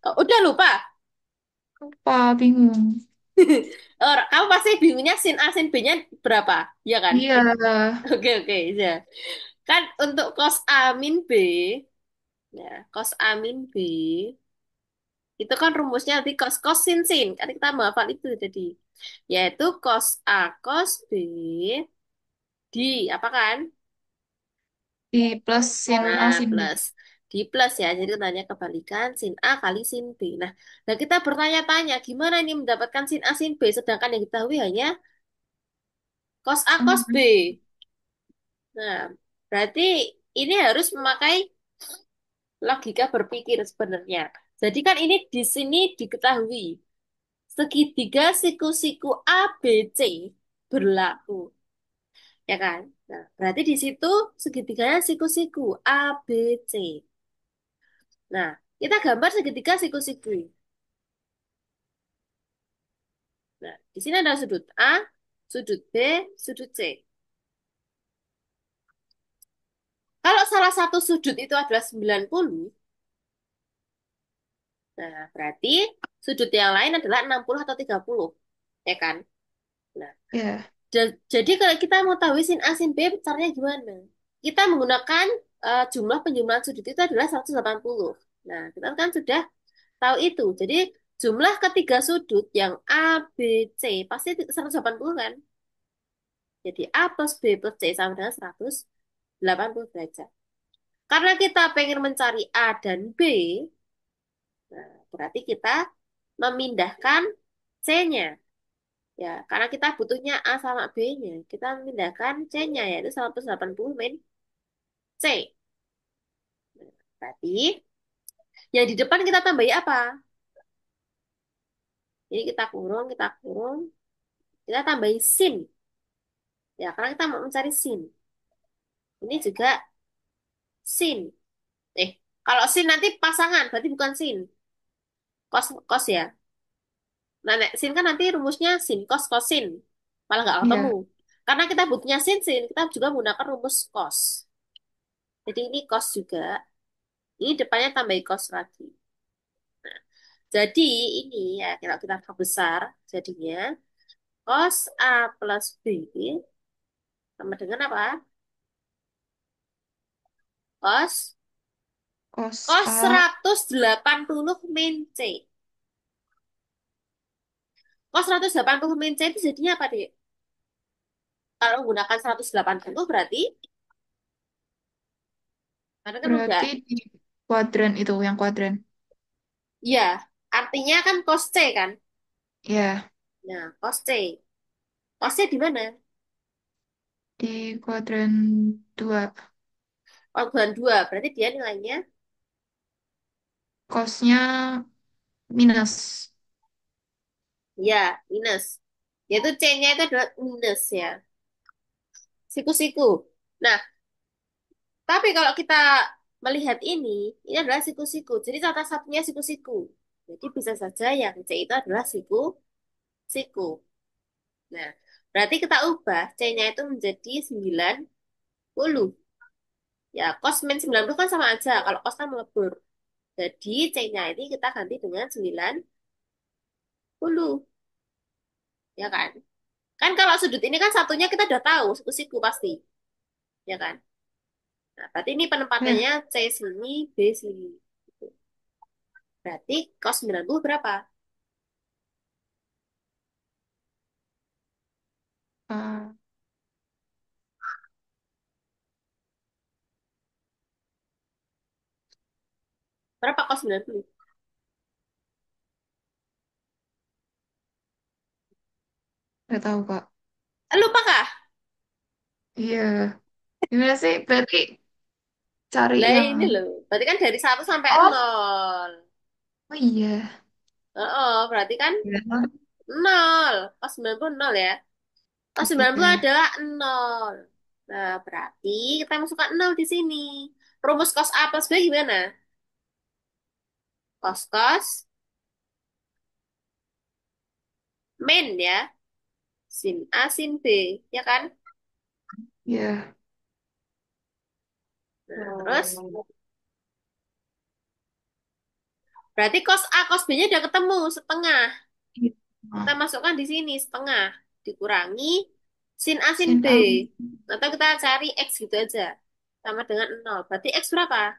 Oh, udah lupa. Lupa, bingung. Oh, kamu pasti bingungnya sin A, sin B-nya berapa? Ya kan? Iya, Oke, oke, ya. Kan untuk cos A min B, ya, cos A min B, itu kan rumusnya nanti cos cos sin sin. Kan kita mau hafal itu jadi. Yaitu cos A cos B di apa kan? di plus sin A Nah, sin B. plus. Di plus ya, jadi tanya kebalikan sin A kali sin B. Nah, kita bertanya-tanya gimana ini mendapatkan sin A sin B, sedangkan yang diketahui hanya cos A cos B. Hmm, Nah, berarti ini harus memakai logika berpikir sebenarnya. Jadi kan ini di sini diketahui segitiga siku-siku ABC berlaku, ya kan? Nah, berarti di situ segitiganya siku-siku ABC. Nah, kita gambar segitiga siku-siku. Nah, di sini ada sudut A, sudut B, sudut C. Kalau salah satu sudut itu adalah 90, nah berarti sudut yang lain adalah 60 atau 30, ya kan? Nah, ya, jadi kalau kita mau tahu sin A, sin B, caranya gimana? Kita menggunakan jumlah penjumlahan sudut itu adalah 180. Nah, kita kan sudah tahu itu. Jadi, jumlah ketiga sudut yang A, B, C pasti 180 kan? Jadi, A plus B plus C sama dengan 180 derajat. Karena kita pengen mencari A dan B, nah, berarti kita memindahkan C-nya. Ya, karena kita butuhnya A sama B-nya. Kita memindahkan C-nya, yaitu 180 min C. Berarti yang di depan kita tambahi apa? Jadi kita kurung, kita tambahi sin. Ya, karena kita mau mencari sin. Ini juga sin. Kalau sin nanti pasangan, berarti bukan sin. Kos, kos ya. Nah, sin kan nanti rumusnya sin, kos, kosin. Malah nggak ketemu. iya. Karena kita butuhnya sin, sin, kita juga menggunakan rumus kos. Jadi ini kos juga. Ini depannya tambahi kos lagi. Jadi ini ya kalau kita besar jadinya cos A plus B sama dengan apa? Cos Cos cos A 180 min C. Cos 180 min C itu jadinya apa, Dek? Kalau menggunakan 180 berarti karena kan udah berarti di kuadran itu, yang kuadran. ya, artinya kan cos C kan. Ya, Nah, cos C. Cos C di mana? di kuadran 2. Oh, bukan 2, berarti dia nilainya Cosnya minus. ya minus. Yaitu C-nya itu adalah minus ya. Siku-siku. Nah, tapi kalau kita melihat ini adalah siku-siku. Jadi salah satunya siku-siku. Jadi bisa saja yang C itu adalah siku-siku. Nah, berarti kita ubah C-nya itu menjadi 90. Ya, cos min 90 kan sama aja. Kalau cos kan melebur. Jadi C-nya ini kita ganti dengan 90. Ya kan? Kan kalau sudut ini kan satunya kita udah tahu. Siku-siku pasti. Ya kan? Nah, berarti ini penempatannya Ya, C sini, B sini. Berarti cos 90 berapa? eh, Berapa cos 90? nggak tahu, Kak. Lupa kah? Iya. Gimana sih? Berarti cari Lah yang... ini loh. Berarti kan dari 1 sampai Oh, 0. oh iya. Oh, berarti kan Iya. 0. Cos 90 0 ya. Cos Oke. 90 adalah nol. Nah, berarti kita masukkan nol di sini. Rumus cos A plus B gimana? Cos min ya. Sin A, sin B. Ya kan? Ya. Nah, terus berarti cos A, cos B-nya udah ketemu setengah. Iya. Kita Nah, masukkan di sini setengah. Dikurangi sin A, sin sin B. A Atau kita cari X gitu aja. Sama dengan nol. Berarti X berapa?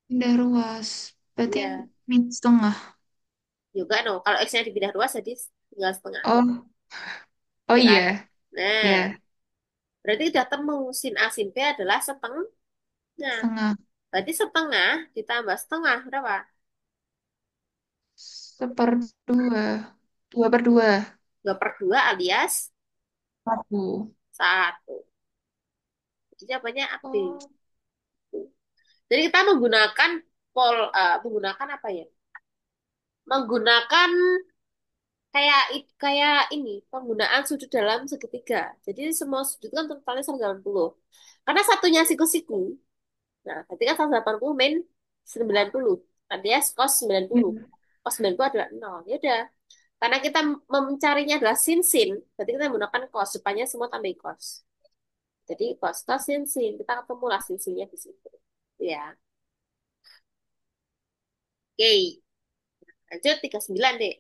pindah ruas. Berarti Ya, min setengah. juga no. Kalau X-nya dipindah ruas jadi tinggal setengah. Oh, oh Ya kan? iya. Nah, Ya, berarti udah temu sin A, sin B adalah setengah. setengah. Berarti setengah ditambah setengah berapa? Seperdua. Dua per dua. 2/2 alias Satu. 1. Jadi jawabannya B. Oh, Jadi kita menggunakan menggunakan apa ya? Menggunakan kayak ini penggunaan sudut dalam segitiga. Jadi semua sudut kan totalnya 180. Karena satunya siku-siku. Nah, berarti kan 180 min 90. Alias cos 90. iya. Cos 90 adalah nol. Ya udah. Karena kita mencarinya adalah sin, berarti kita menggunakan cos. Depannya semua tambah cos. Jadi cos, cos, sin. Kita ketemu lah sin-sinnya di situ. Ya. Oke. Lanjut 39 deh.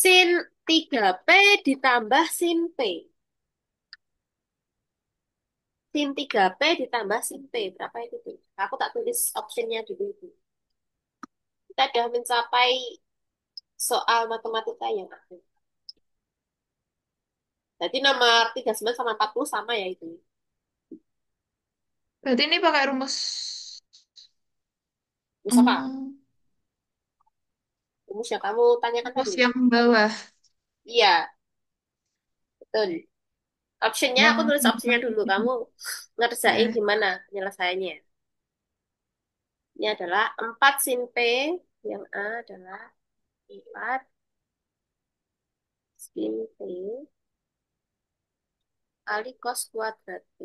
Sin 3P ditambah sin P. Sin 3P ditambah sin P. Berapa itu tuh? Aku tak tulis optionnya dulu itu. Kita sudah mencapai soal matematika yang akhir. Jadi nomor 39 sama 40 sama ya itu. Berarti ini pakai rumus Terus apa? hmm, Rumus yang kamu tanyakan rumus tadi. yang bawah. Iya, betul. Optionnya Yang aku tulis optionnya dulu. Kamu ngerjain ya, gimana penyelesaiannya. Ini adalah 4 sin P. Yang A adalah 4 sin P kali cos kuadrat P.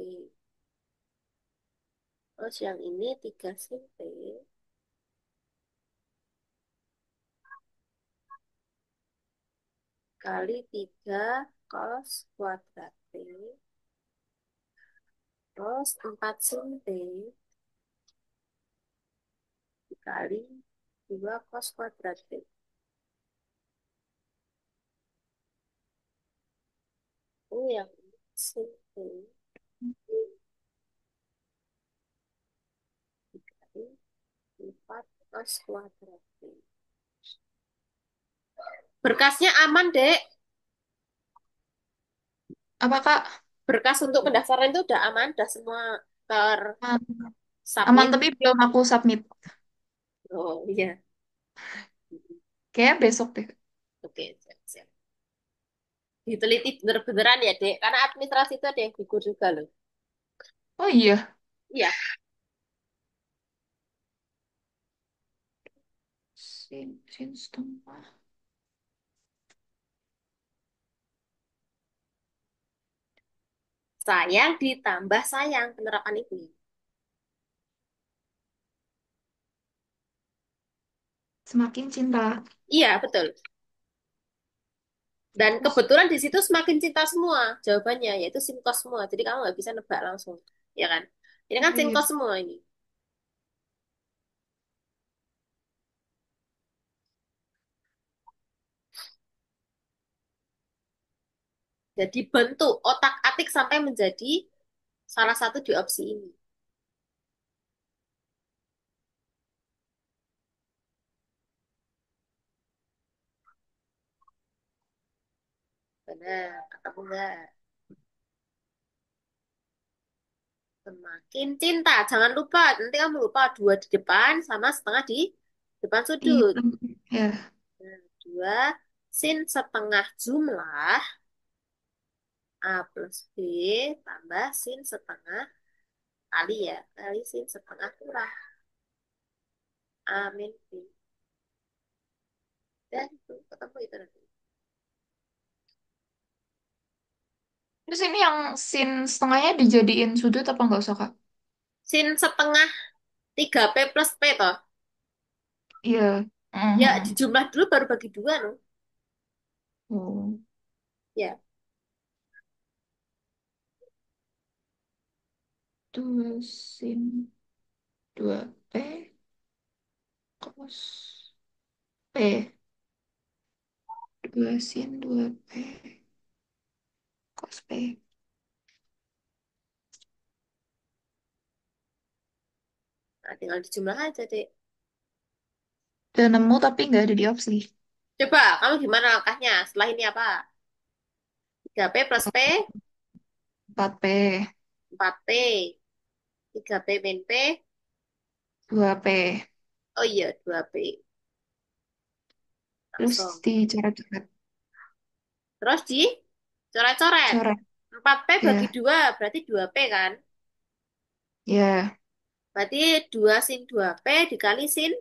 Terus yang ini 3 sin P kali 3 cos kuadrat P. Terus 4 sin P dikali 2 cos kuadrat P. Oh, yang ini sin P dikali 4 cos kuadrat P. Berkasnya aman, Dek. apa Kak? Berkas untuk pendaftaran itu udah aman, udah semua Aman. Aman tersubmit. tapi belum aku submit. Oh iya, Kayaknya besok deh. oke, siap, siap. Diteliti bener-beneran ya, Dek. Karena administrasi itu ada yang gugur juga loh. Oh iya. Iya, Sin setengah. sayang ditambah sayang penerapan itu. Semakin cinta. Iya, betul. Dan Terus, kebetulan di situ semakin cinta semua jawabannya, yaitu sinkos semua. Jadi kamu nggak bisa nebak langsung, ya kan? Ini kan oh iya. sinkos semua ini. Jadi bentuk otak-atik sampai menjadi salah satu di opsi ini. Benar, katamu enggak? Semakin cinta. Jangan lupa, nanti kamu lupa 2 di depan sama setengah di depan Iya. sudut. Ya. Nah, 2 sin setengah jumlah A plus B tambah sin setengah kali ya. Kali sin setengah kurang A min B. Dan itu ketemu itu nanti. Terus ini yang sin setengahnya dijadiin sudut apa nggak usah, Kak? Sin setengah 3P plus P toh. Iya. Ya, Mhm. dijumlah dulu baru bagi dua, no. Oh. Ya, 2 sin 2P cos P. 2 sin 2P cos P. nah, tinggal dijumlah aja, Dek. Udah nemu tapi nggak ada di opsi. Coba, kamu gimana langkahnya? Setelah ini apa? 3P plus P, 4P. 4P. 3P min P. 2P. Oh iya, 2P. Terus Langsung. dicoret-coret. Terus di coret-coret. Coret. 4P bagi Ya. 2 berarti 2P kan? Ya. Berarti 2 sin 2P dikali sin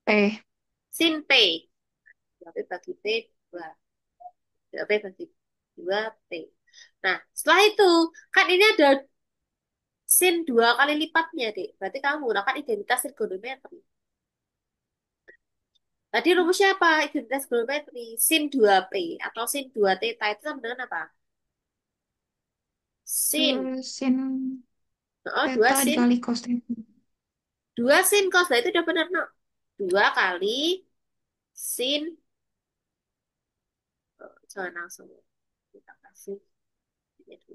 P. sin P. 2P bagi P, 2. 2P bagi 2P. Nah, setelah itu, kan ini ada sin 2 kali lipatnya, Dek. Berarti kamu menggunakan identitas trigonometri. Tadi rumusnya apa? Identitas trigonometri. Sin 2P atau sin 2 theta itu sama dengan apa? Sin. Sin Oh, 2 theta sin. dikali cos theta. 2 sin cos. Nah, itu udah benar, no? 2 kali sin. Oh, jangan langsung. Kita kasih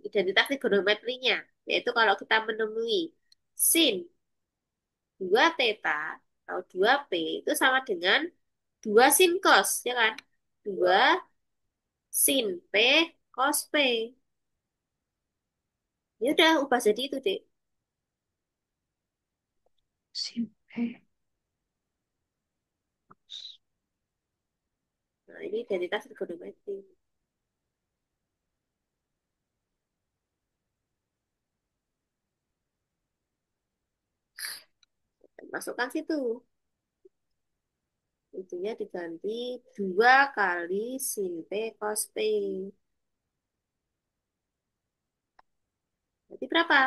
identitas trigonometrinya. Yaitu kalau kita menemui sin 2 theta atau 2P itu sama dengan 2 sin cos, ya kan? 2 sin P cos P. Ya udah, ubah jadi itu, Dek. Sin P. Nah, ini identitas trigonometri. Masukkan situ. Itunya diganti 2 kali sin P cos P. Berarti berapa?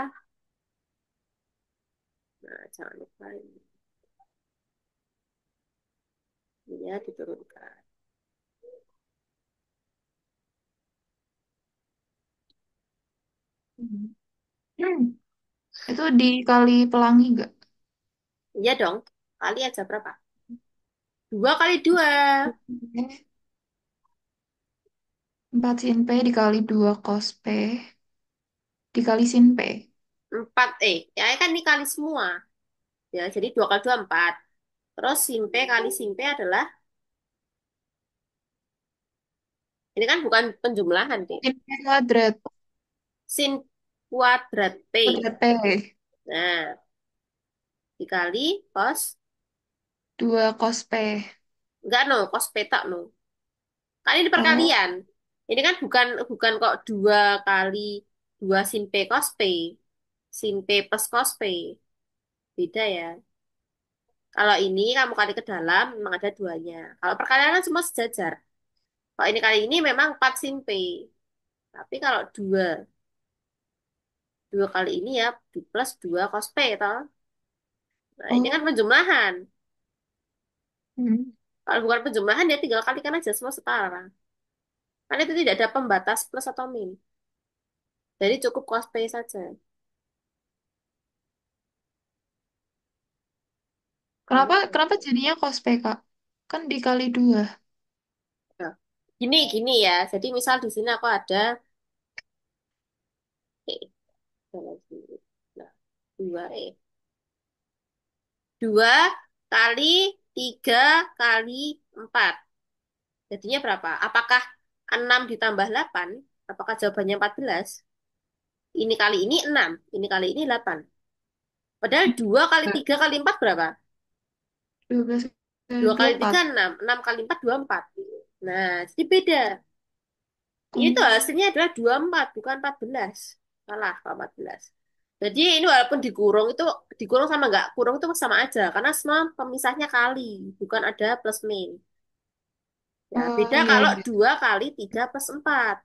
Nah, jangan lupa ini ya diturunkan. Hmm. Itu dikali pelangi nggak? Iya dong. Kali aja berapa? 2 kali 2. 4 sin P dikali 2 cos P dikali sin P. 4 ya kan ini kali semua. Ya, jadi 2 kali 2 4. Terus sin P kali sin P adalah, ini kan bukan penjumlahan, Dek. Sin P kuadrat. Sin kuadrat P. Kuadrat P. Nah, dikali cos, 2 cos P. enggak no, cos peta no. Kan ini Oh, perkalian. Ini kan bukan bukan kok 2 kali 2 sin P cos P. Sin P plus cos P. Beda ya. Kalau ini kamu kali ke dalam, memang ada duanya. Kalau perkalian kan semua sejajar. Kalau ini kali ini memang 4 sin P. Tapi kalau 2 kali ini ya di plus 2 cos P toh. Nah, ini kan oh. penjumlahan. Hmm. Kalau bukan penjumlahan ya tinggal kalikan aja semua setara. Karena itu tidak ada pembatas plus atau min. Jadi cukup cos P saja. Kenapa kenapa jadinya cos P, Kak? Kan dikali 2. Nah, gini ya. Jadi misal di sini aku ada dalam sini. Nah, 2 2 kali 3 kali 4. Jadinya berapa? Apakah 6 ditambah 8? Apakah jawabannya 14? Ini kali ini 6, ini kali ini 8. Padahal 2 kali 3 kali 4 berapa? 12 kali 2 kali 3 24. 6, 6 kali 4 24. Nah, jadi beda. Ini tuh Oh, hasilnya adalah 24, bukan 14. Salah, 14. Jadi ini walaupun dikurung sama nggak kurung itu sama aja. Karena semua pemisahnya kali, bukan ada plus min. Ya, oh beda iya kalau iya. 2 kali 3 plus 4.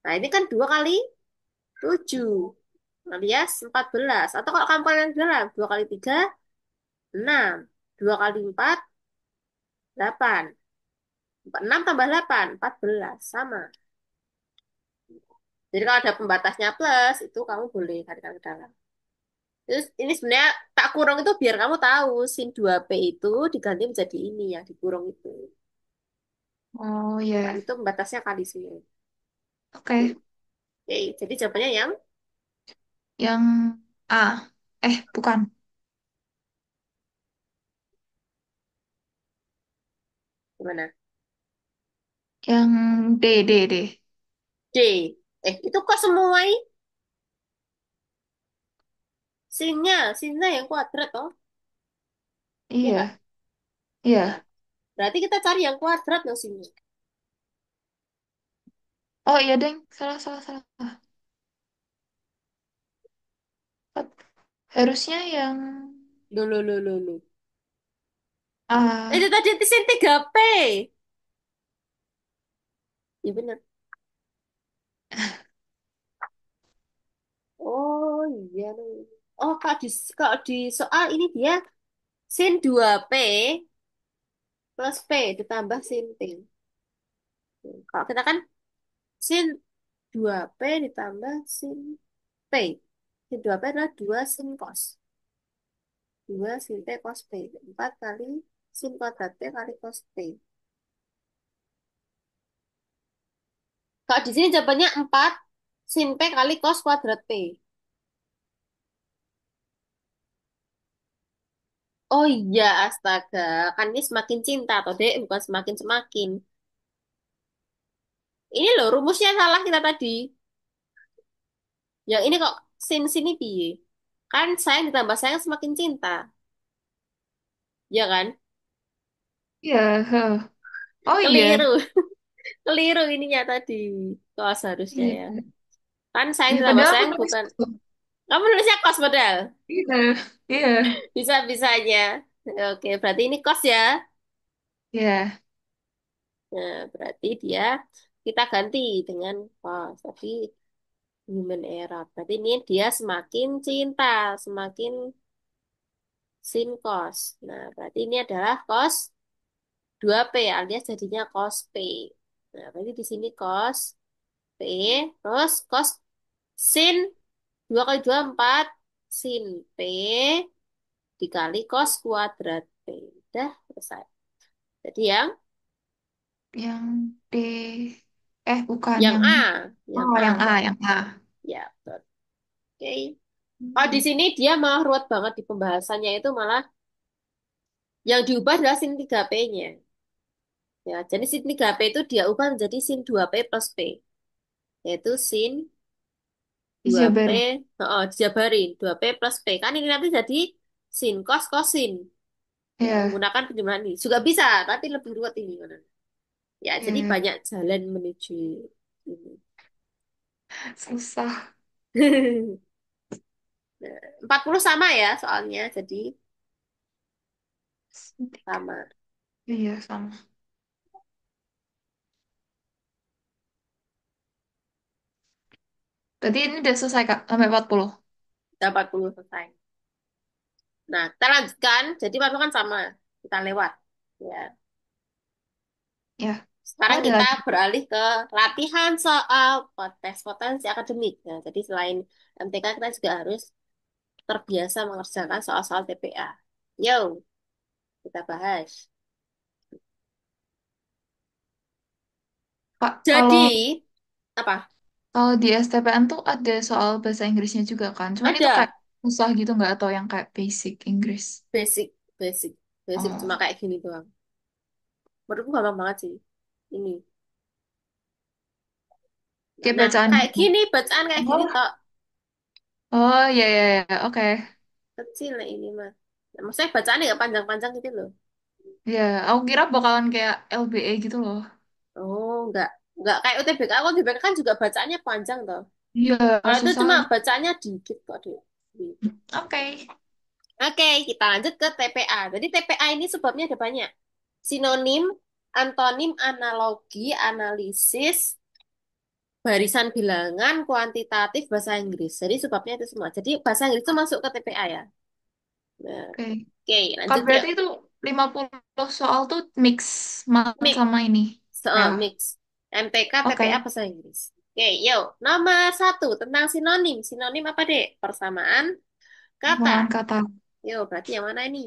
Nah, ini kan 2 kali 7 alias 14. Atau kalau kamu kalian bilang 2 kali 3, 6. 2 kali 4, 8. 6 tambah 8, 14. Sama. Jadi kalau ada pembatasnya plus, itu kamu boleh kalikan ke dalam. Terus ini sebenarnya tak kurung itu biar kamu tahu sin 2P itu diganti menjadi ini yang dikurung itu. Oh Kan ya, itu pembatasnya kali sini. oke. Oke, jadi jawabannya yang Yang A. Bukan. gimana? Yang D, D, D. D. Itu kok semua ini? Sinnya yang kuadrat toh? Iya nggak? Iya, Nah, iya. berarti kita cari yang kuadrat dong sinnya. Oh iya, Deng. Salah, salah, salah. Harusnya yang Loh. Itu A. tadi itu sin 3P. Iya benar. Oh iya. Loh. Oh, kalau di soal ini dia sin 2P plus P ditambah sin P. Kalau kita kan sin 2P ditambah sin P. Sin 2P adalah 2 sin cos. 2 sin P cos P. 4 kali sin kuadrat P kali cos P. Kalau di sini jawabannya 4 sin P kali cos kuadrat P. Oh iya, astaga. Kan ini semakin cinta atau dek, bukan semakin-semakin. Ini loh, rumusnya salah kita tadi. Yang ini kok sin sini piye? Kan sayang ditambah sayang semakin cinta. Ya kan? Iya, heh. Oh iya. Keliru. Keliru ininya tadi. Kos harusnya Iya. ya. Kan sayang Iya, ditambah padahal aku sayang nulis bukan. itu. Kamu nulisnya kos modal. Iya, iya, Bisa-bisanya. Oke, berarti ini kos ya. iya. Nah, berarti dia kita ganti dengan kos. Tapi human error. Berarti ini dia semakin cinta, semakin sin cos. Nah, berarti ini adalah cos 2P alias jadinya cos P. Nah, berarti di sini cos P, terus cos sin 2 kali 2 4 sin P dikali cos kuadrat P. Udah selesai. Jadi Yang D. Bukan yang yang A, yang oh, A. yang A, yang A. Ya, betul. Oke. Oh, di sini dia malah ruwet banget di pembahasannya itu malah yang diubah adalah sin 3P-nya. Ya, jadi sin 3P itu dia ubah menjadi sin 2P plus P. Yaitu sin 2P, Dijabarin. dijabarin 2P plus P. Kan ini nanti jadi sin cos cosin. Ya, Iya, menggunakan penjumlahan ini. Juga bisa, tapi lebih ruwet ini. Ya, iya, jadi iya. banyak jalan menuju ini. Susah. Nah, 40 sama ya soalnya, jadi Tiga. sama. Iya, sama. Berarti ini udah selesai, Kak, sampai 40. Udah 40 selesai. Nah, kita lanjutkan. Jadi 40 kan sama. Kita lewat. Ya. Ya. Oh, Sekarang ada kita lagi. beralih ke latihan soal tes potensi akademik. Nah, jadi selain MTK kita juga harus terbiasa mengerjakan soal-soal TPA. Yo, kita bahas. Kak, Jadi, apa? kalau di STPN tuh ada soal bahasa Inggrisnya juga kan. Cuman itu kayak Ada susah gitu nggak, atau yang kayak basic Inggris. basic, basic, basic cuma Oh, kayak gini doang. Menurutku gampang banget sih. Ini. kayak Nah, bacaan kayak gitu. gini, bacaan kayak gini Oh, tok. oh ya ya ya, oke. Kecil lah ini mah. Nah, maksudnya bacaannya nggak panjang-panjang gitu loh. Ya, aku kira bakalan kayak LBE gitu loh. Oh, nggak kayak UTBK. Kalau UTBK kan juga bacaannya panjang toh. Iya, Kalau itu susah cuma lagi. bacaannya dikit kok, Dek. Oke. Oke, kita lanjut ke TPA. Jadi TPA ini sebabnya ada banyak. Sinonim, antonim, analogi, analisis, barisan bilangan kuantitatif bahasa Inggris. Jadi sebabnya itu semua. Jadi bahasa Inggris itu masuk ke TPA ya. Nah, Oke. oke, Kak, lanjut yuk. berarti itu 50 soal tuh mix math Mix, sama ini. Ya. mix. MTK, TPA Oke. bahasa Inggris. Oke, yuk. Nomor satu tentang sinonim. Sinonim apa dek? Persamaan kata. Persamaan kata. Yuk, berarti yang mana ini?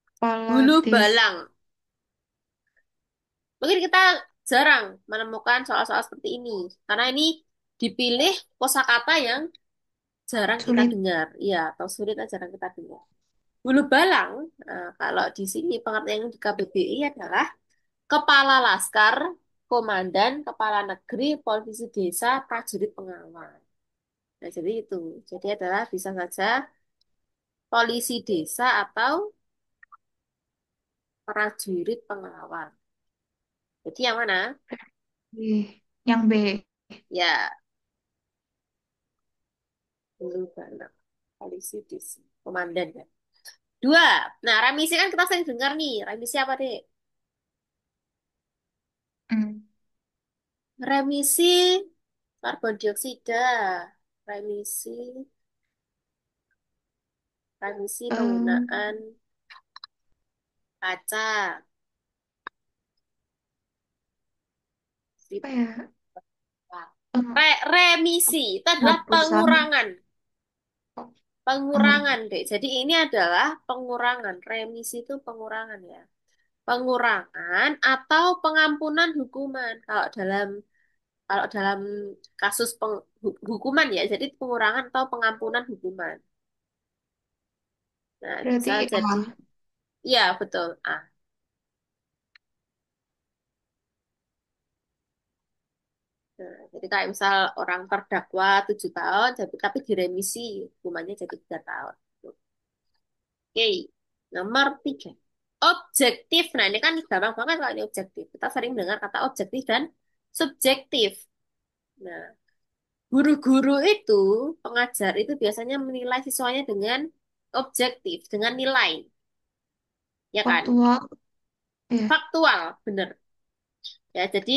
Kepala Bulu desa. balang. Mungkin kita jarang menemukan soal-soal seperti ini. Karena ini dipilih kosakata yang jarang kita Sulit. dengar. Iya, atau sulit atau jarang kita dengar. Bulu balang, kalau di sini pengertian di KBBI adalah kepala laskar, komandan, kepala negeri, politisi desa, prajurit pengawal. Nah, jadi itu. Jadi adalah bisa saja polisi desa atau prajurit pengawal. Jadi yang mana? Yang B. Ya, bulu balang, polisi desa, komandan ya. Dua. Nah, remisi kan kita sering dengar nih. Remisi apa, Dek? Hmm. Remisi karbon dioksida. Remisi, remisi Eh, penggunaan kaca. apa Sip. ya? Eh, Remisi itu adalah Penghapusan. pengurangan. Oh, Pengurangan, pengurangan. Dek. Jadi ini adalah pengurangan. Remisi itu pengurangan ya. Pengurangan atau pengampunan hukuman. Kalau dalam kasus hukuman ya, jadi pengurangan atau pengampunan hukuman. Nah, Berarti bisa A. jadi, iya betul. Nah, jadi kayak misal orang terdakwa 7 tahun, tapi diremisi, hukumannya jadi 3 tahun. Oke, nomor 3. Objektif. Nah, ini kan gampang banget kalau ini objektif. Kita sering dengar kata objektif dan subjektif. Nah, guru-guru itu, pengajar itu biasanya menilai siswanya dengan objektif, dengan nilai, ya kan? Faktual. Ya. Faktual, benar. Ya, jadi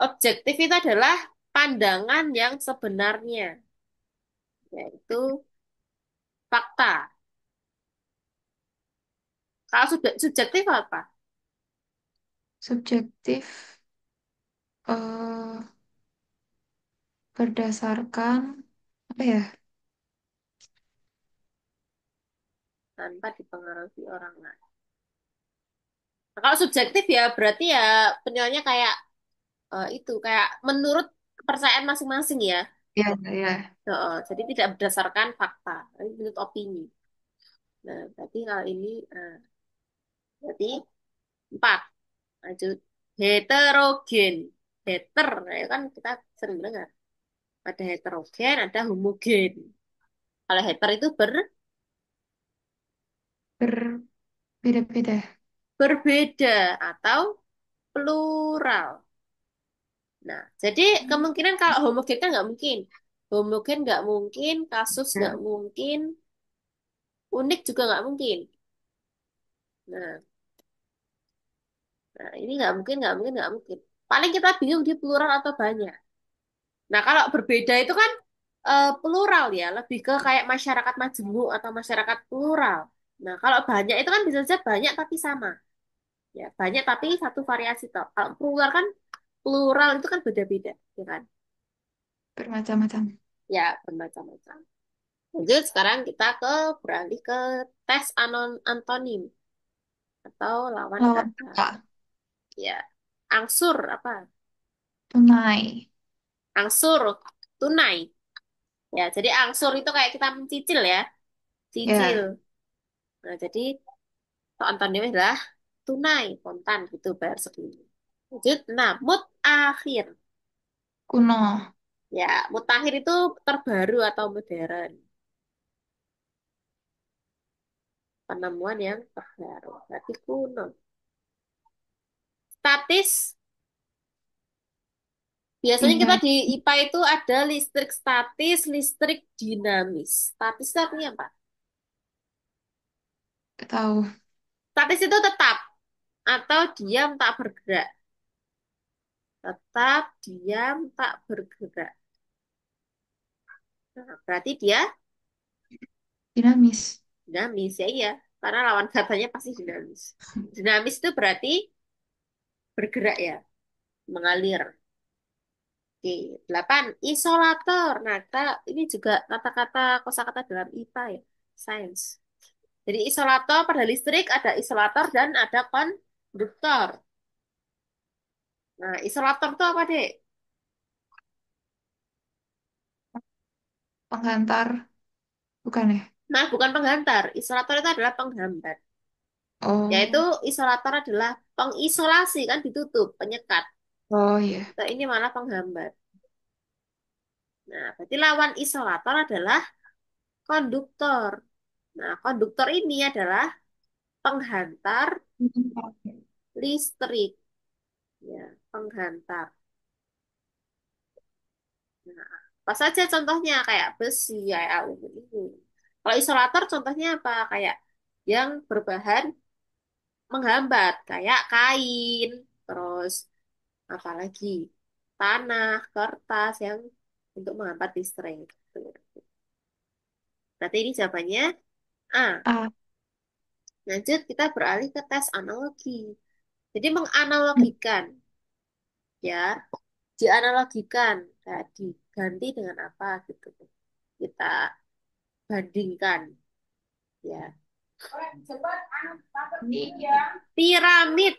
objektif itu adalah pandangan yang sebenarnya, yaitu fakta. Kalau subjektif apa? Subjektif. eh Berdasarkan apa ya? Tanpa dipengaruhi orang lain. Nah, kalau subjektif ya berarti ya penilaiannya kayak itu kayak menurut kepercayaan masing-masing ya. Ya, ya. Jadi tidak berdasarkan fakta, tapi menurut opini. Nah, berarti kalau ini berarti 4. Lanjut. Heterogen. Heter, nah, ya kan kita sering dengar. Ada heterogen, ada homogen. Kalau heter itu Berbeda-beda. berbeda atau plural. Nah, jadi kemungkinan kalau homogen kan nggak mungkin. Homogen nggak mungkin, kasus nggak Ya. mungkin, unik juga nggak mungkin. Nah, ini nggak mungkin, nggak mungkin. Paling kita bingung di plural atau banyak. Nah, kalau berbeda itu kan plural ya, lebih ke kayak masyarakat majemuk atau masyarakat plural. Nah, kalau banyak itu kan bisa saja banyak tapi sama. Ya, banyak tapi satu variasi toh. Kalau plural itu kan beda-beda, ya kan? Bermacam-macam. Ya, bermacam-macam. Lanjut, sekarang kita beralih ke tes antonim atau lawan Lawan kata. kata. Ya, angsur apa? Tunai. Angsur, tunai. Ya, jadi angsur itu kayak kita mencicil ya, cicil. Ya. Nah, jadi antonimnya adalah tunai, kontan gitu, bayar segini. Lanjut, nah, mutakhir. Kuno. Ya, mutakhir itu terbaru atau modern. Penemuan yang terbaru. Berarti kuno. Statis. Biasanya kita di Dinami. IPA itu ada listrik statis, listrik dinamis. Statis itu artinya apa? Tahu. Statis itu tetap. atau diam tak bergerak. Tetap diam tak bergerak. Nah, berarti dia Dinamis. dinamis ya iya. Karena lawan katanya pasti dinamis. Dinamis itu berarti bergerak ya, mengalir. Oke, 8. Isolator. Nah, ini juga kata-kata kosakata dalam IPA ya, sains. Jadi isolator pada listrik ada isolator dan ada konduktor. Nah, isolator itu apa, Dek? Penghantar. Bukan ya? Nah, bukan penghantar. Isolator itu adalah penghambat. Yaitu Oh. isolator adalah pengisolasi kan ditutup, penyekat. Oh iya. Nah, ini malah penghambat. Nah, berarti lawan isolator adalah konduktor. Nah, konduktor ini adalah penghantar listrik, ya, penghantar. Nah, apa saja contohnya kayak besi, kayak aluminium. Kalau isolator contohnya apa? Kayak yang berbahan menghambat, kayak kain, terus apalagi tanah, kertas yang untuk menghambat listrik. Berarti ini jawabannya A. A. Lanjut kita beralih ke tes analogi. Jadi menganalogikan, ya, dianalogikan, nah, diganti dengan apa gitu. Kita bandingkan, ya. Ini Piramid,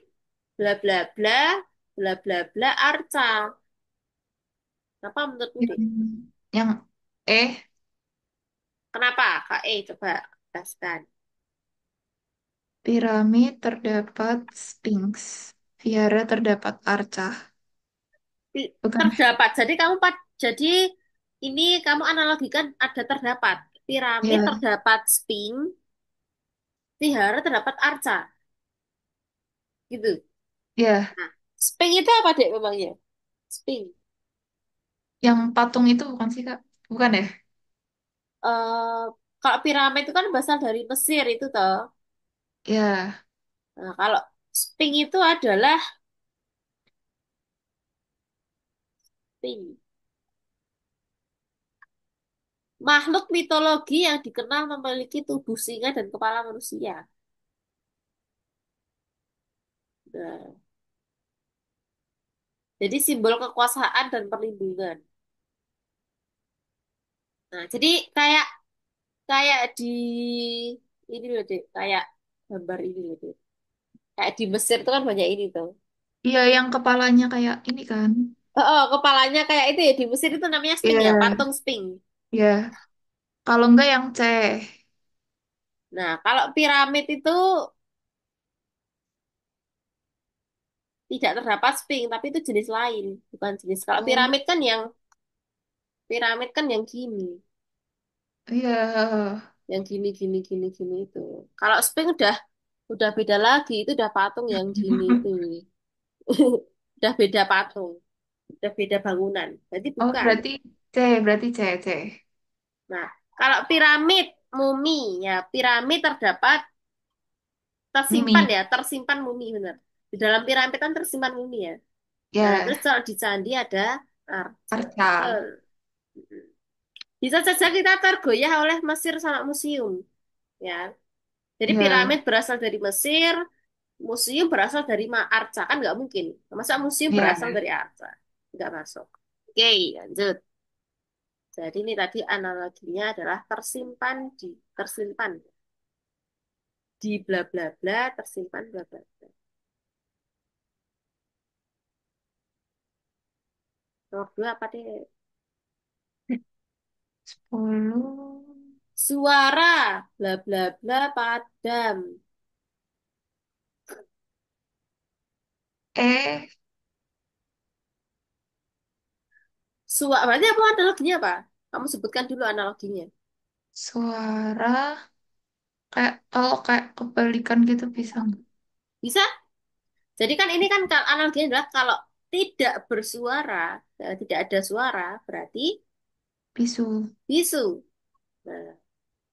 bla bla bla, bla bla bla, arca. Apa menurutmu, Dik? yang eh Kenapa, Kak E? Coba jelaskan. piramid terdapat Sphinx. Vihara terdapat arca. Bukan. Terdapat. Jadi ini kamu analogikan ada terdapat. Piramid Ya, terdapat sphinx, vihara terdapat arca. Gitu. ya. Nah, sphinx itu apa, Dek, memangnya? Sphinx. Yang patung itu bukan sih, Kak? Bukan ya? eh Kalau piramid itu kan berasal dari Mesir itu toh. Ya. Nah, kalau Sphinx itu adalah Sphinx, makhluk mitologi yang dikenal memiliki tubuh singa dan kepala manusia. Nah, jadi simbol kekuasaan dan perlindungan. Nah, jadi kayak kayak di ini loh, Dek, kayak gambar ini loh, Dek. Kayak di Mesir itu kan banyak ini tuh. Iya, yang kepalanya kayak ini kan. Oh, oh, kepalanya kayak itu ya di Mesir itu namanya Sphinx ya, Iya, patung Sphinx. iya. Kalau enggak yang C. Nah, kalau piramid itu tidak terdapat Sphinx, tapi itu jenis lain, bukan jenis. Kalau Oh, piramid kan yang gini, iya. yang gini gini gini gini itu. Kalau Sphinx udah beda lagi, itu udah patung yang gini itu. Udah beda patung, udah beda bangunan. Berarti Oh, bukan. berarti C. Nah, kalau piramid mumi ya, piramid tersimpan Mumi. ya, tersimpan mumi benar. Di dalam piramid kan tersimpan mumi ya. Nah, terus Ya, kalau di candi ada arca. arca. Betul. Bisa saja kita tergoyah oleh Mesir sama museum, ya. Jadi piramid Ya, berasal dari Mesir, museum berasal dari Arca, kan nggak mungkin. Masa museum berasal ya. dari Arca? Nggak masuk. Oke, lanjut. Jadi ini tadi analoginya adalah tersimpan di bla bla bla, tersimpan bla bla bla. Nomor 2 apa deh? 10. Suara bla bla bla padam. Eh, Berarti apa analoginya apa? Kamu sebutkan dulu analoginya. suara kayak kalau kayak kebalikan gitu bisa nggak? Bisa? Jadi kan ini kan analoginya adalah kalau tidak bersuara, tidak ada suara, berarti Bisu. bisu. Nah,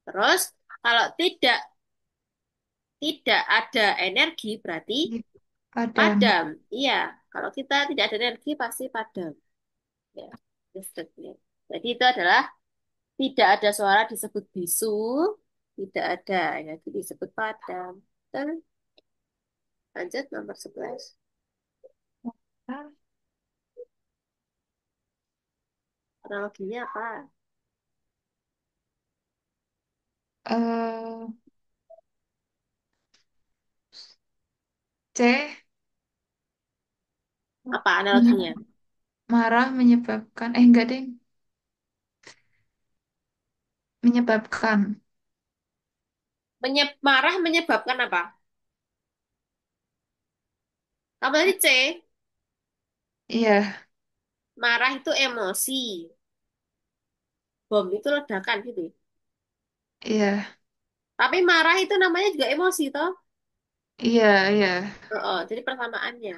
terus kalau tidak tidak ada energi, berarti Iya. Padam. Padam. Iya, kalau kita tidak ada energi pasti padam. Ya, listriknya. Jadi itu adalah tidak ada suara disebut bisu, tidak ada energi disebut padam. Betul? Lanjut nomor 11. Analoginya apa? Eh, C. Apa Menye- analoginya? Marah menyebabkan, enggak deh, menyebabkan. Marah menyebabkan apa? Kamu tadi C, Iya, marah itu emosi. Bom itu ledakan gitu. iya, Tapi marah itu namanya juga emosi toh. iya, iya. Oh, jadi persamaannya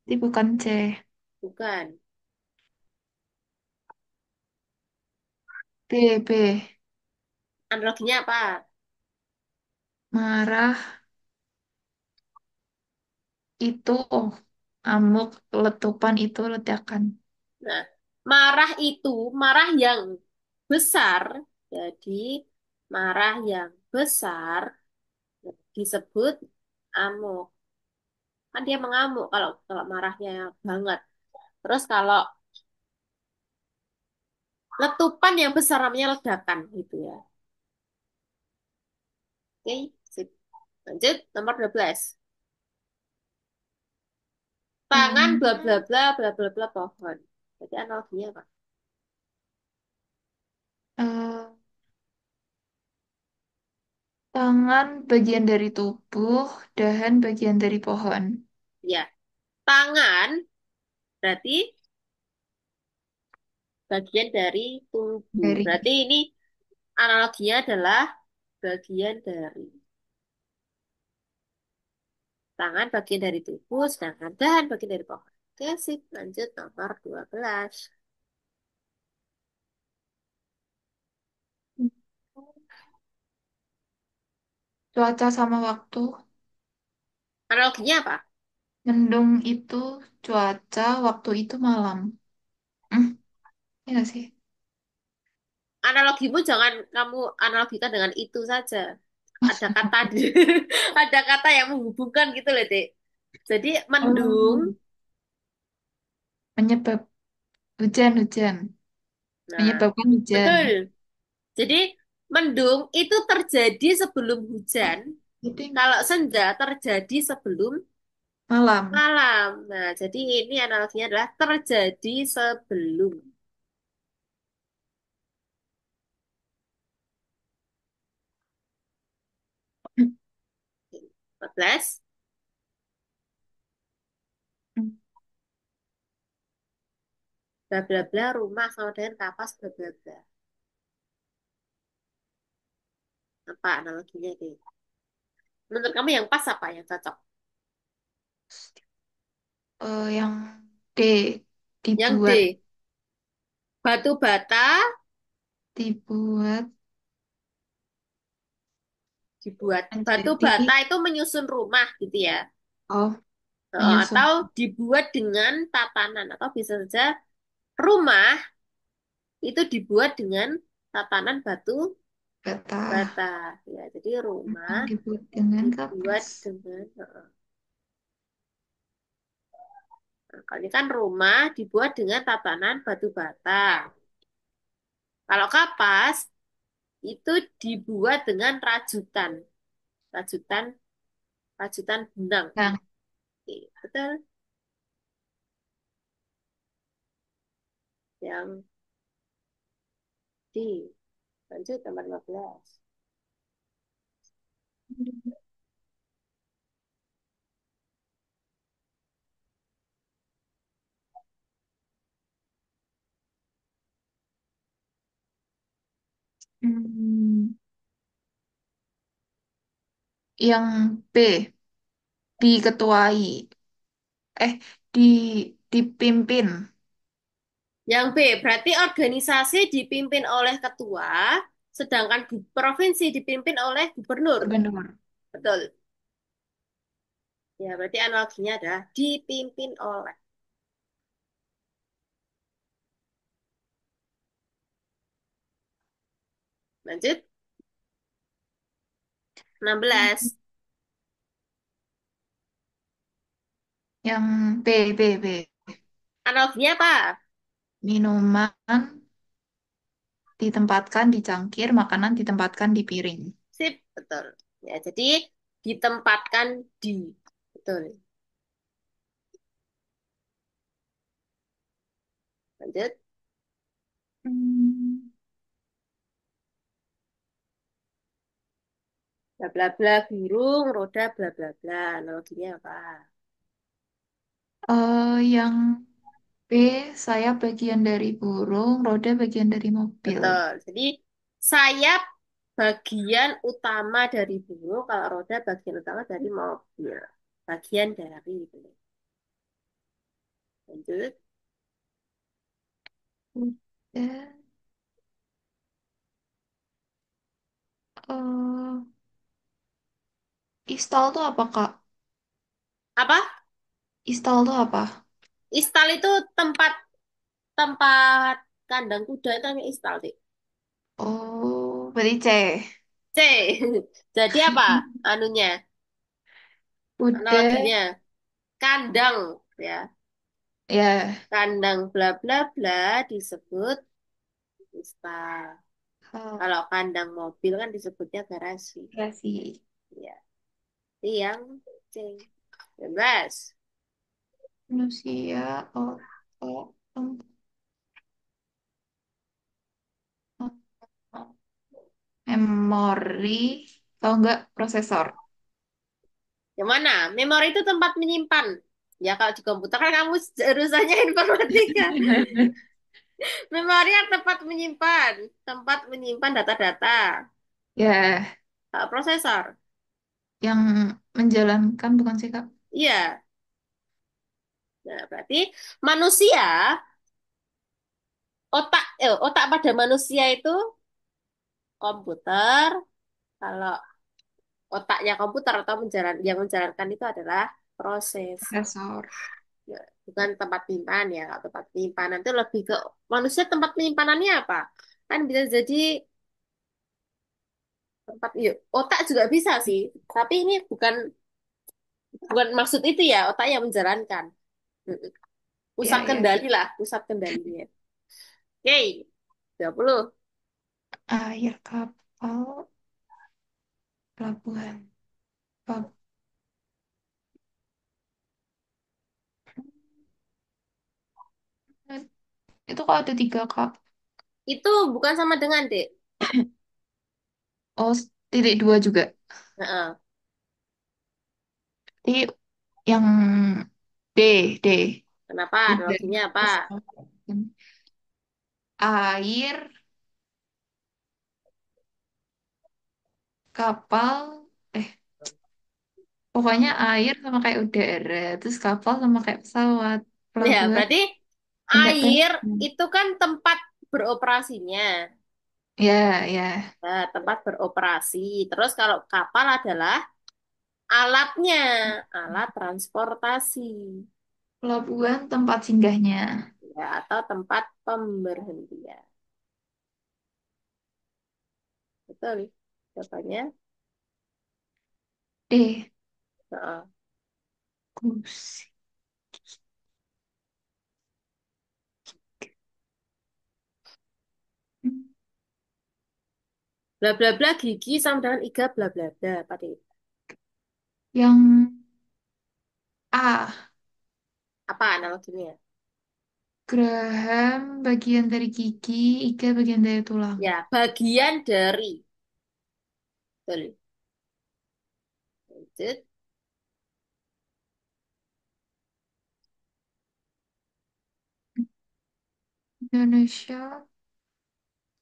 Ini bukan C. bukan. B, B. Analoginya apa? Marah itu amuk, letupan itu ledakan. Nah, marah itu marah yang besar. Jadi marah yang besar disebut amuk. Kan dia mengamuk kalau kalau marahnya banget. Terus kalau letupan yang besar namanya ledakan gitu ya. Oke, sip. Lanjut nomor 12. Tangan Hmm, bla bla bla bla bla bla pohon. Jadi analoginya apa? eh, tangan bagian dari tubuh, dahan bagian dari pohon. Ya, tangan berarti bagian dari tubuh. Dari Berarti ini analoginya adalah bagian dari tangan bagian dari tubuh, sedangkan dahan bagian dari pohon. Oke, sip. Lanjut nomor 12. cuaca sama waktu. Analoginya apa? Mendung itu cuaca, waktu itu malam. Hmm, iya nggak sih? Analogimu jangan kamu analogikan dengan itu saja. Ada kata ada kata yang menghubungkan gitu loh, Dek. Jadi mendung. Oh, menyebab hujan. Nah, Menyebabkan hujan. betul. Jadi mendung itu terjadi sebelum hujan. Jadi Kalau senja terjadi sebelum malam. malam. Nah, jadi ini analoginya adalah terjadi sebelum. 14. Bla bla bla rumah sama dengan kapas bla bla bla. Apa analoginya deh? Menurut kamu yang pas apa yang cocok? Yang D, Yang dibuat D, batu bata dibuat dibuat. Batu menjadi bata itu menyusun rumah gitu ya. oh menyusun Atau dibuat dengan tatanan atau bisa saja rumah itu dibuat dengan tatanan batu kata bata. Ya, jadi rumah memang dibuat dengan dibuat kapas. dengan nah, kalau ini kan rumah dibuat dengan tatanan batu bata. Kalau kapas itu dibuat dengan rajutan, rajutan, rajutan benang. Nah, Oke, betul. Yang di lanjut nomor 15. hmm, yang B, diketuai, eh di dipimpin. Yang B berarti organisasi dipimpin oleh ketua, sedangkan provinsi dipimpin oleh gubernur. Gubernur. Betul. Ya, berarti analoginya adalah dipimpin oleh. Lanjut, 16. Yang B, B, B. Analoginya apa? Minuman ditempatkan di cangkir, makanan ditempatkan di piring. Sip, betul. Ya, jadi ditempatkan di. Betul. Lanjut. Hmm. Bla bla bla burung, roda bla bla bla. Analoginya apa? Yang B, saya bagian dari burung, roda bagian dari mobil. Betul. Jadi sayap bagian utama dari burung, kalau roda bagian utama dari mobil. Bagian dari itu. Lanjut. Udah. eh Istal tuh apa, Kak? Apa? Istal tuh apa? Istal itu tempat tempat kandang kuda itu namanya istal, Dik. Oh, berarti C. C. Jadi apa? Anunya, Udah. analoginya kandang ya. Ya, Kandang bla bla bla disebut istal. oh, Kalau kandang mobil kan disebutnya garasi. ya sih. Ya, itu yang C. 11. Manusia, otak, memori, atau enggak prosesor. Yang mana? Memori itu tempat menyimpan. Ya kalau di komputer kan kamu jurusannya informatika. Memori adalah tempat menyimpan data-data. Ya, Kalau prosesor, yang menjalankan bukan sih, Kak? iya. Nah, berarti manusia, otak pada manusia itu komputer. Kalau otaknya komputer atau yang menjalankan itu adalah prosesor. Prosesor. Ya, bukan tempat penyimpanan ya. Kalau tempat penyimpanan itu lebih ke manusia tempat penyimpanannya apa? Kan bisa jadi tempat, ya, otak juga bisa sih. Tapi ini bukan bukan maksud itu ya, otak yang menjalankan. Mm-mm. Pusat Ya, ya. kendali lah, pusat kendalinya. Oke, 20. Air kapal, pelabuhan. Pab- Itu kok ada tiga, Kak? Itu bukan sama dengan, Dek. Oh, titik dua juga. Heeh. Jadi yang D, D. Kenapa? Udah. Analoginya apa? Terus air, kapal, eh, pokoknya air sama kayak udara. Terus kapal sama kayak pesawat. Ya, Pelabuhan, berarti enggak air pengen. itu kan tempat beroperasinya. Ya, ya. Nah, tempat beroperasi. Terus kalau kapal adalah alatnya, alat transportasi. Pelabuhan tempat singgahnya. Ya, atau tempat pemberhentian. Betul. Jawabannya. D. Heeh. Kursi. Bla bla bla gigi sama dengan iga bla bla bla. Apa deh? Yang A. Apa analoginya? Geraham bagian dari gigi, iga bagian dari tulang. Ya, bagian dari. Betul. Lanjut. Indonesia,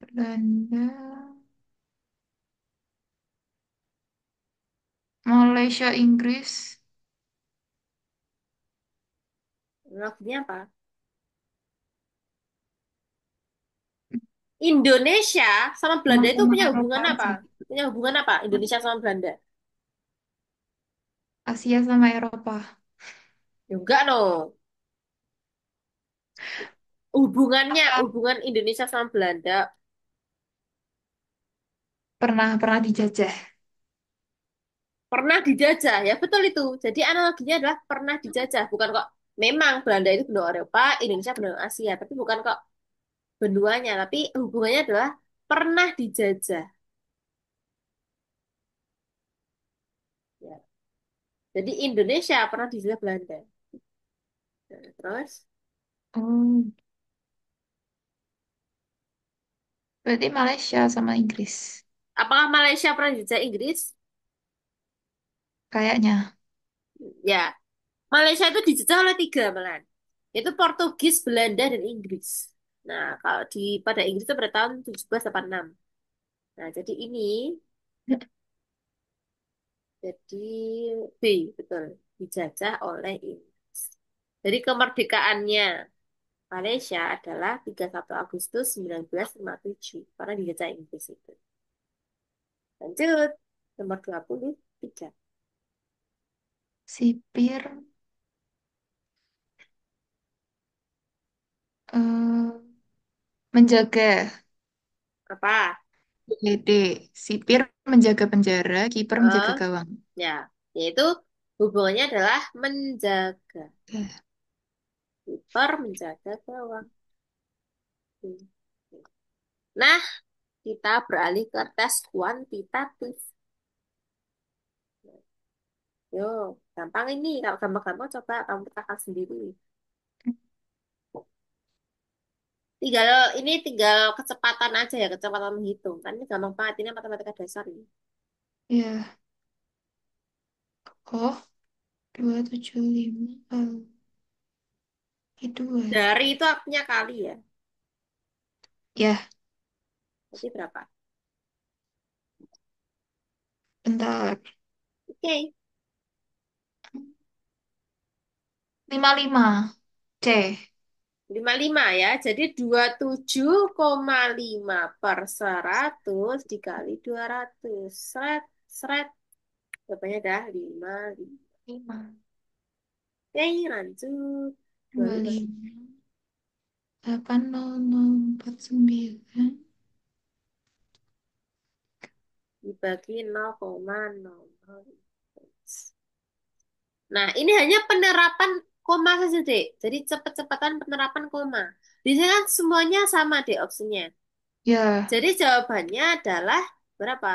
Belanda, Malaysia, Inggris. Analoginya apa? Indonesia sama Belanda itu Sama-sama punya hubungan Eropa apa? aja. Punya hubungan apa? Indonesia sama Belanda. Asia sama Eropa. Ya enggak no. Hubungannya, Apa? hubungan Indonesia sama Belanda Pernah pernah dijajah. pernah dijajah. Ya betul itu. Jadi analoginya adalah pernah dijajah. Bukan kok memang Belanda itu benua Eropa, Indonesia benua Asia. Tapi bukan kok benuanya. Tapi hubungannya adalah pernah dijajah. Ya. Jadi Indonesia pernah dijajah Belanda. Nah, terus, Oh, berarti Malaysia sama Inggris. apakah Malaysia pernah dijajah Inggris? Kayaknya. Ya, Malaysia itu dijajah oleh tiga malahan. Itu Portugis, Belanda, dan Inggris. Nah, kalau pada Inggris itu pada tahun 1786. Nah, jadi ini jadi B, betul. Dijajah oleh Inggris. Jadi kemerdekaannya Malaysia adalah 31 Agustus 1957. Karena dijajah Inggris itu. Lanjut, nomor 23. Sipir eh, menjaga. Apa? D. Sipir menjaga penjara, kiper menjaga Eh, gawang. ya, yaitu hubungannya adalah menjaga. Eh, Kiper menjaga gawang. Nah, kita beralih ke tes kuantitatif. Yo, gampang ini. Kalau gampang-gampang coba kamu petakan sendiri. Tinggal kecepatan aja ya, kecepatan menghitung. Kan ini gampang banget, ini matematika dasar ini. Ya, oh 275 kali dua. Dari itu artinya kali ya. Ya, Berarti berapa? bentar. Oke, 55 C. 55 ya. Jadi 27,5 per 100 dikali 200. Seret, seret. Jawabannya dah 5. 5 Oke, lanjut. 25 25 80049. dibagi 0,00. Nah, ini hanya penerapan koma saja, Dek. Jadi cepet-cepetan penerapan koma. Di sini kan semuanya sama, Dek, opsinya. Ya, Jadi jawabannya adalah berapa?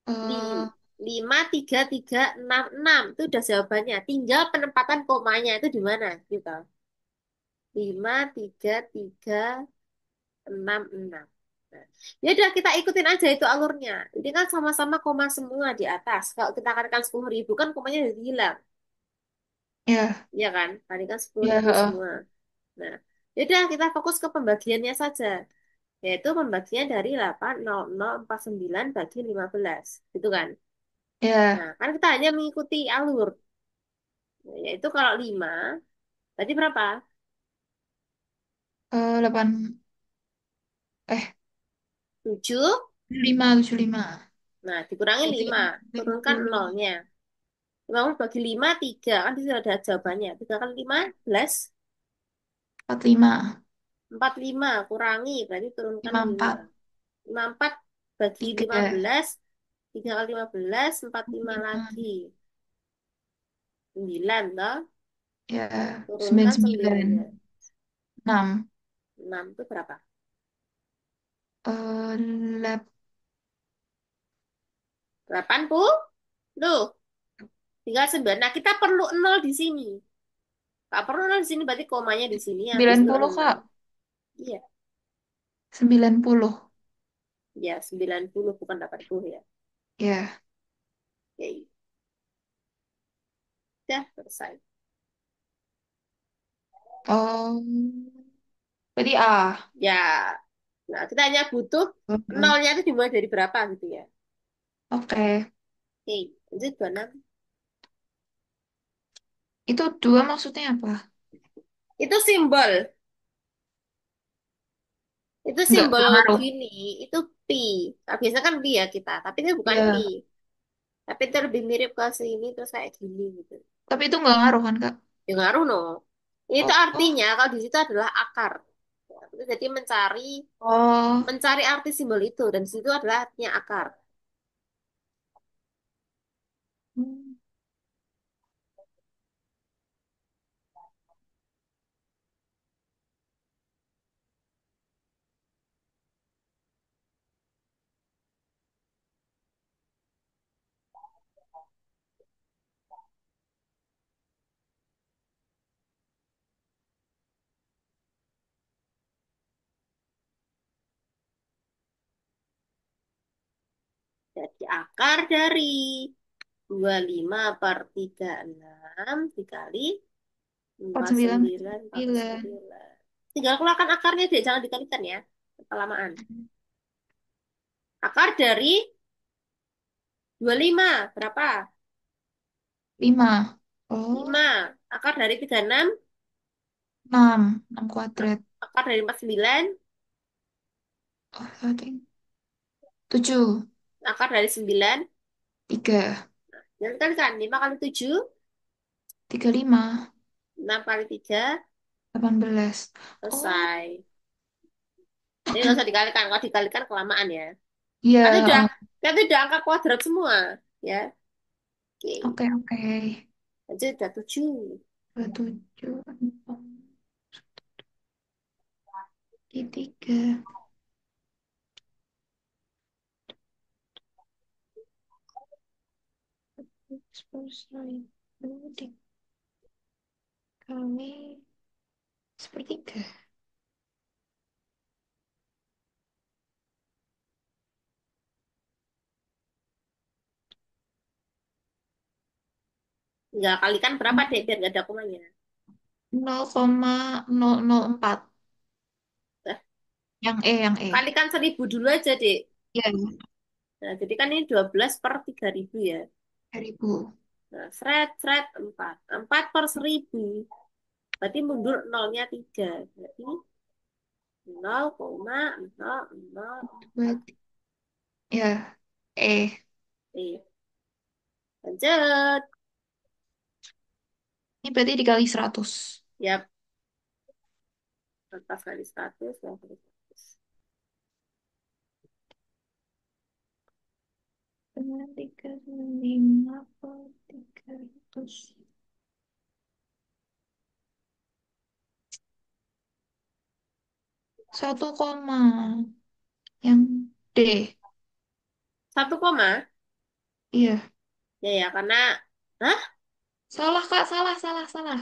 eh, 53366. Itu udah jawabannya. Tinggal penempatan komanya itu di mana? Gitu. 53366. Nah, ya udah kita ikutin aja itu alurnya. Ini kan sama-sama koma semua di atas. Kalau kita katakan 10.000 kan komanya jadi hilang. ya, Iya kan? Tadi kan sepuluh ya, ribu semua. Nah, ya udah kita fokus ke pembagiannya saja. Yaitu pembagian dari 80049 bagi 15. Gitu kan? Nah, ya, kan kita hanya mengikuti alur. Nah, yaitu kalau 5, berarti berapa? 8 Tujuh. 75 75. Nah, dikurangi Berarti 5, turunkan 50 nolnya. 50 bagi 5 3. Kan di situ ada jawabannya. 3 kali 15, 45 45. Kurangi, berarti turunkan 5. 54 54 bagi 3 15, 3 kali 15, 45 5 lagi. 9, toh. ya Turunkan 99 9-nya. 6 6 itu berapa? lap 80. Loh, tinggal 9. Nah, kita perlu 0 di sini. Nggak perlu 0 di sini, berarti komanya di sini. Habis itu 90 6. Kak. Iya, 90 ya 90 bukan 80 ya. ya. Oke, udah selesai. Oh, berarti A. Ya, nah kita hanya butuh Oh, nolnya itu dimulai dari berapa gitu ya. oke. Oke, lanjut 26. Itu dua maksudnya apa? Itu simbol. Itu Enggak simbol berpengaruh. gini, itu pi. Nah, biasanya kan pi ya kita, tapi ini bukan pi. Ya, Tapi itu lebih mirip ke sini terus kayak gini gitu. Tapi itu nggak ngaruh kan, Kak? Ya ngaruh no. Itu Oh, artinya kalau di situ adalah akar. Ya, itu jadi mencari oh, mencari arti simbol itu dan di situ adalah artinya akar. hmm, Jadi akar dari 25/36 dikali empat lima puluh sembilan sembilan tambah sembilan. 9. Tinggal keluarkan akarnya deh, jangan dikalikan ya. Kelamaan. Akar dari 25 berapa? Lima. Oh, 5. Akar dari 36. enam, enam kuadrat. Akar dari 49. Oh, I think. Tujuh, Akar dari 9. tiga, Jangan dikalikan. 5 kali 7. tiga lima, 6 kali 3. 18. Oh, Selesai. Jadi nggak usah dikalikan. Kalau dikalikan kelamaan ya. iya. Kan udah, Oh, kan itu udah angka kuadrat semua. Ya. Oke. oke, oke. Lanjut udah 7. Dua, tujuh, empat, tiga. Sepuluh seribu dikali sepertiga. Tinggal kalikan berapa deh biar nggak ada komanya. 0,004. Nah, Yang E. kalikan 1000 dulu aja deh. Ya, Nah, jadi kan ini 12/3000 ya. 3.000. Nah, seret, seret, 4. 4/1000. Berarti mundur nolnya 3. Berarti 0,004. Buat, ya, E. Nih, lanjut. Ini berarti dikali 100. Ya, 14 kali 100, 2 kali 100. Dengan 3, 300. Satu koma. Yang D. 1 koma. Iya. Ya, ya, karena... Hah? Salah, Kak. Salah, salah, salah.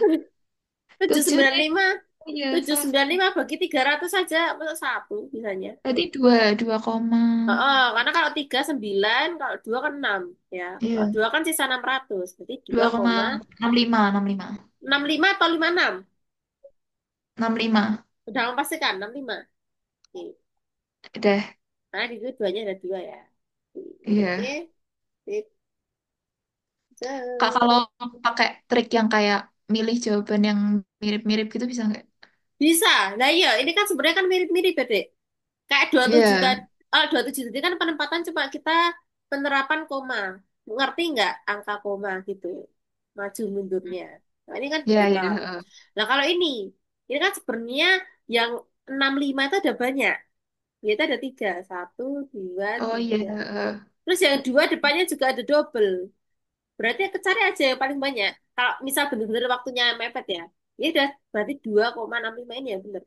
tujuh Tujuh sembilan deh. lima Iya, tujuh salah, sembilan salah. lima bagi 300 saja, masuk satu misalnya. Berarti dua koma. Oh, karena kalau 3 9, kalau 2 kan 6 ya. Kalau Iya. 2 kan sisa 600, berarti Dua dua koma koma enam lima, enam lima, enam lima atau 56. 65. Udah kamu pastikan 65. Oke. Udah. Karena di situ duanya ada 2 ya. Oke. Iya. Sip. Kak, Set. kalau pakai trik yang kayak milih jawaban yang mirip-mirip gitu bisa nggak? Bisa. Nah iya, ini kan sebenarnya kan mirip-mirip ya, Dek. Kayak 27 Iya. tadi. 27 tadi kan penempatan cuma kita penerapan koma. Ngerti nggak angka koma gitu? Maju mundurnya. Nah, ini kan Iya, iya. digital. Heeh. Nah, kalau ini kan sebenarnya yang 65 itu ada banyak. Ya, itu ada 3. Satu, dua, Oh iya. tiga. Heeh. Terus yang dua depannya juga ada double. Berarti cari aja yang paling banyak. Kalau misal benar-benar waktunya mepet ya. Ya udah, berarti 2,65 ini ya benar.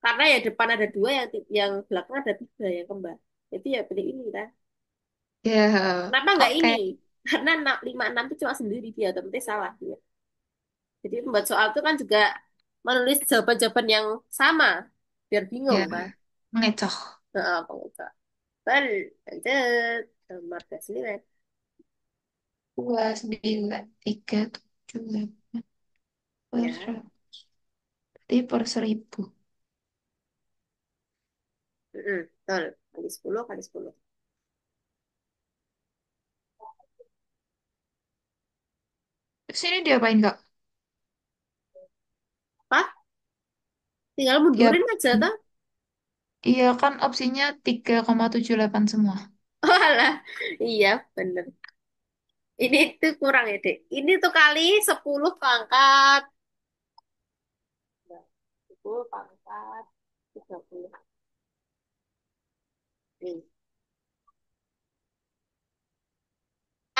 Karena ya depan ada 2, yang belakang ada 3 yang kembar. Itu ya pilih ini kan. Iya. Heeh. Kenapa nggak Oke. ini? Karena 56 itu cuma sendiri dia, otomatis salah dia. Jadi membuat soal itu kan juga menulis jawaban-jawaban yang sama. Biar bingung Ya. kan. Mengecoh. Nah, pengusaha. Lanjut. Nomor 9. 2, 9, 3, 7, 8 per Ya. 100. Berarti per 1.000. Betul. Kali 10 kali 10. Terus ini diapain, Kak? Apa? Tinggal Diapain? mundurin aja toh. Iya kan opsinya 3,78 semua. Oh alah. Iya, bener. Ini tuh kurang ya, Dek. Ini tuh kali 10 pangkat. 10 pangkat 30. Nih.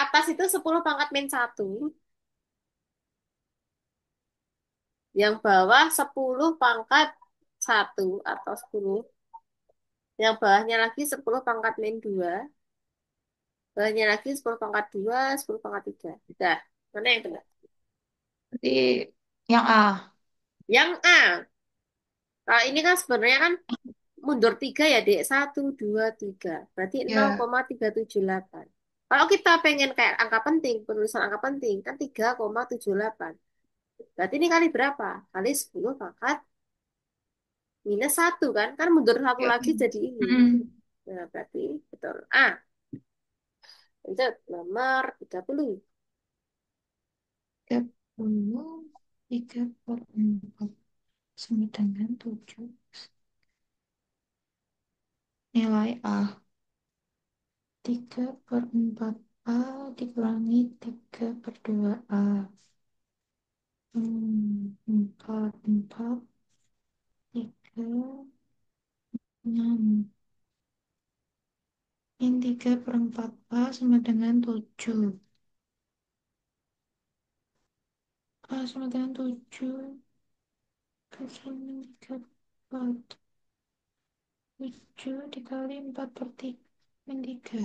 Atas itu 10 pangkat min satu. Yang bawah 10 pangkat satu atau 10. Yang bawahnya lagi 10 pangkat min dua. Bawahnya lagi 10 pangkat dua, 10 pangkat tiga. Udah. Mana yang benar? Berarti yang A. Yang A. Kalau ini kan sebenarnya kan mundur 3 ya, Dek. Satu, dua, tiga. Berarti Ya, 0,378. Kalau kita pengen kayak angka penting, penulisan angka penting, kan 3,78. Berarti ini kali berapa? Kali 10 pangkat minus satu kan? Kan mundur satu ya. lagi jadi ini. Hmm. Nah, berarti betul. A. Lanjut, nomor 30. 33/4 sama dengan 7. Nilai A. 3/4 A dikurangi 3/2 A. 4/4, 3/6. Min 3/4 A sama dengan 7. A sama dengan 7. Kali min 3/4. 7 dikali 4/3. Min 3.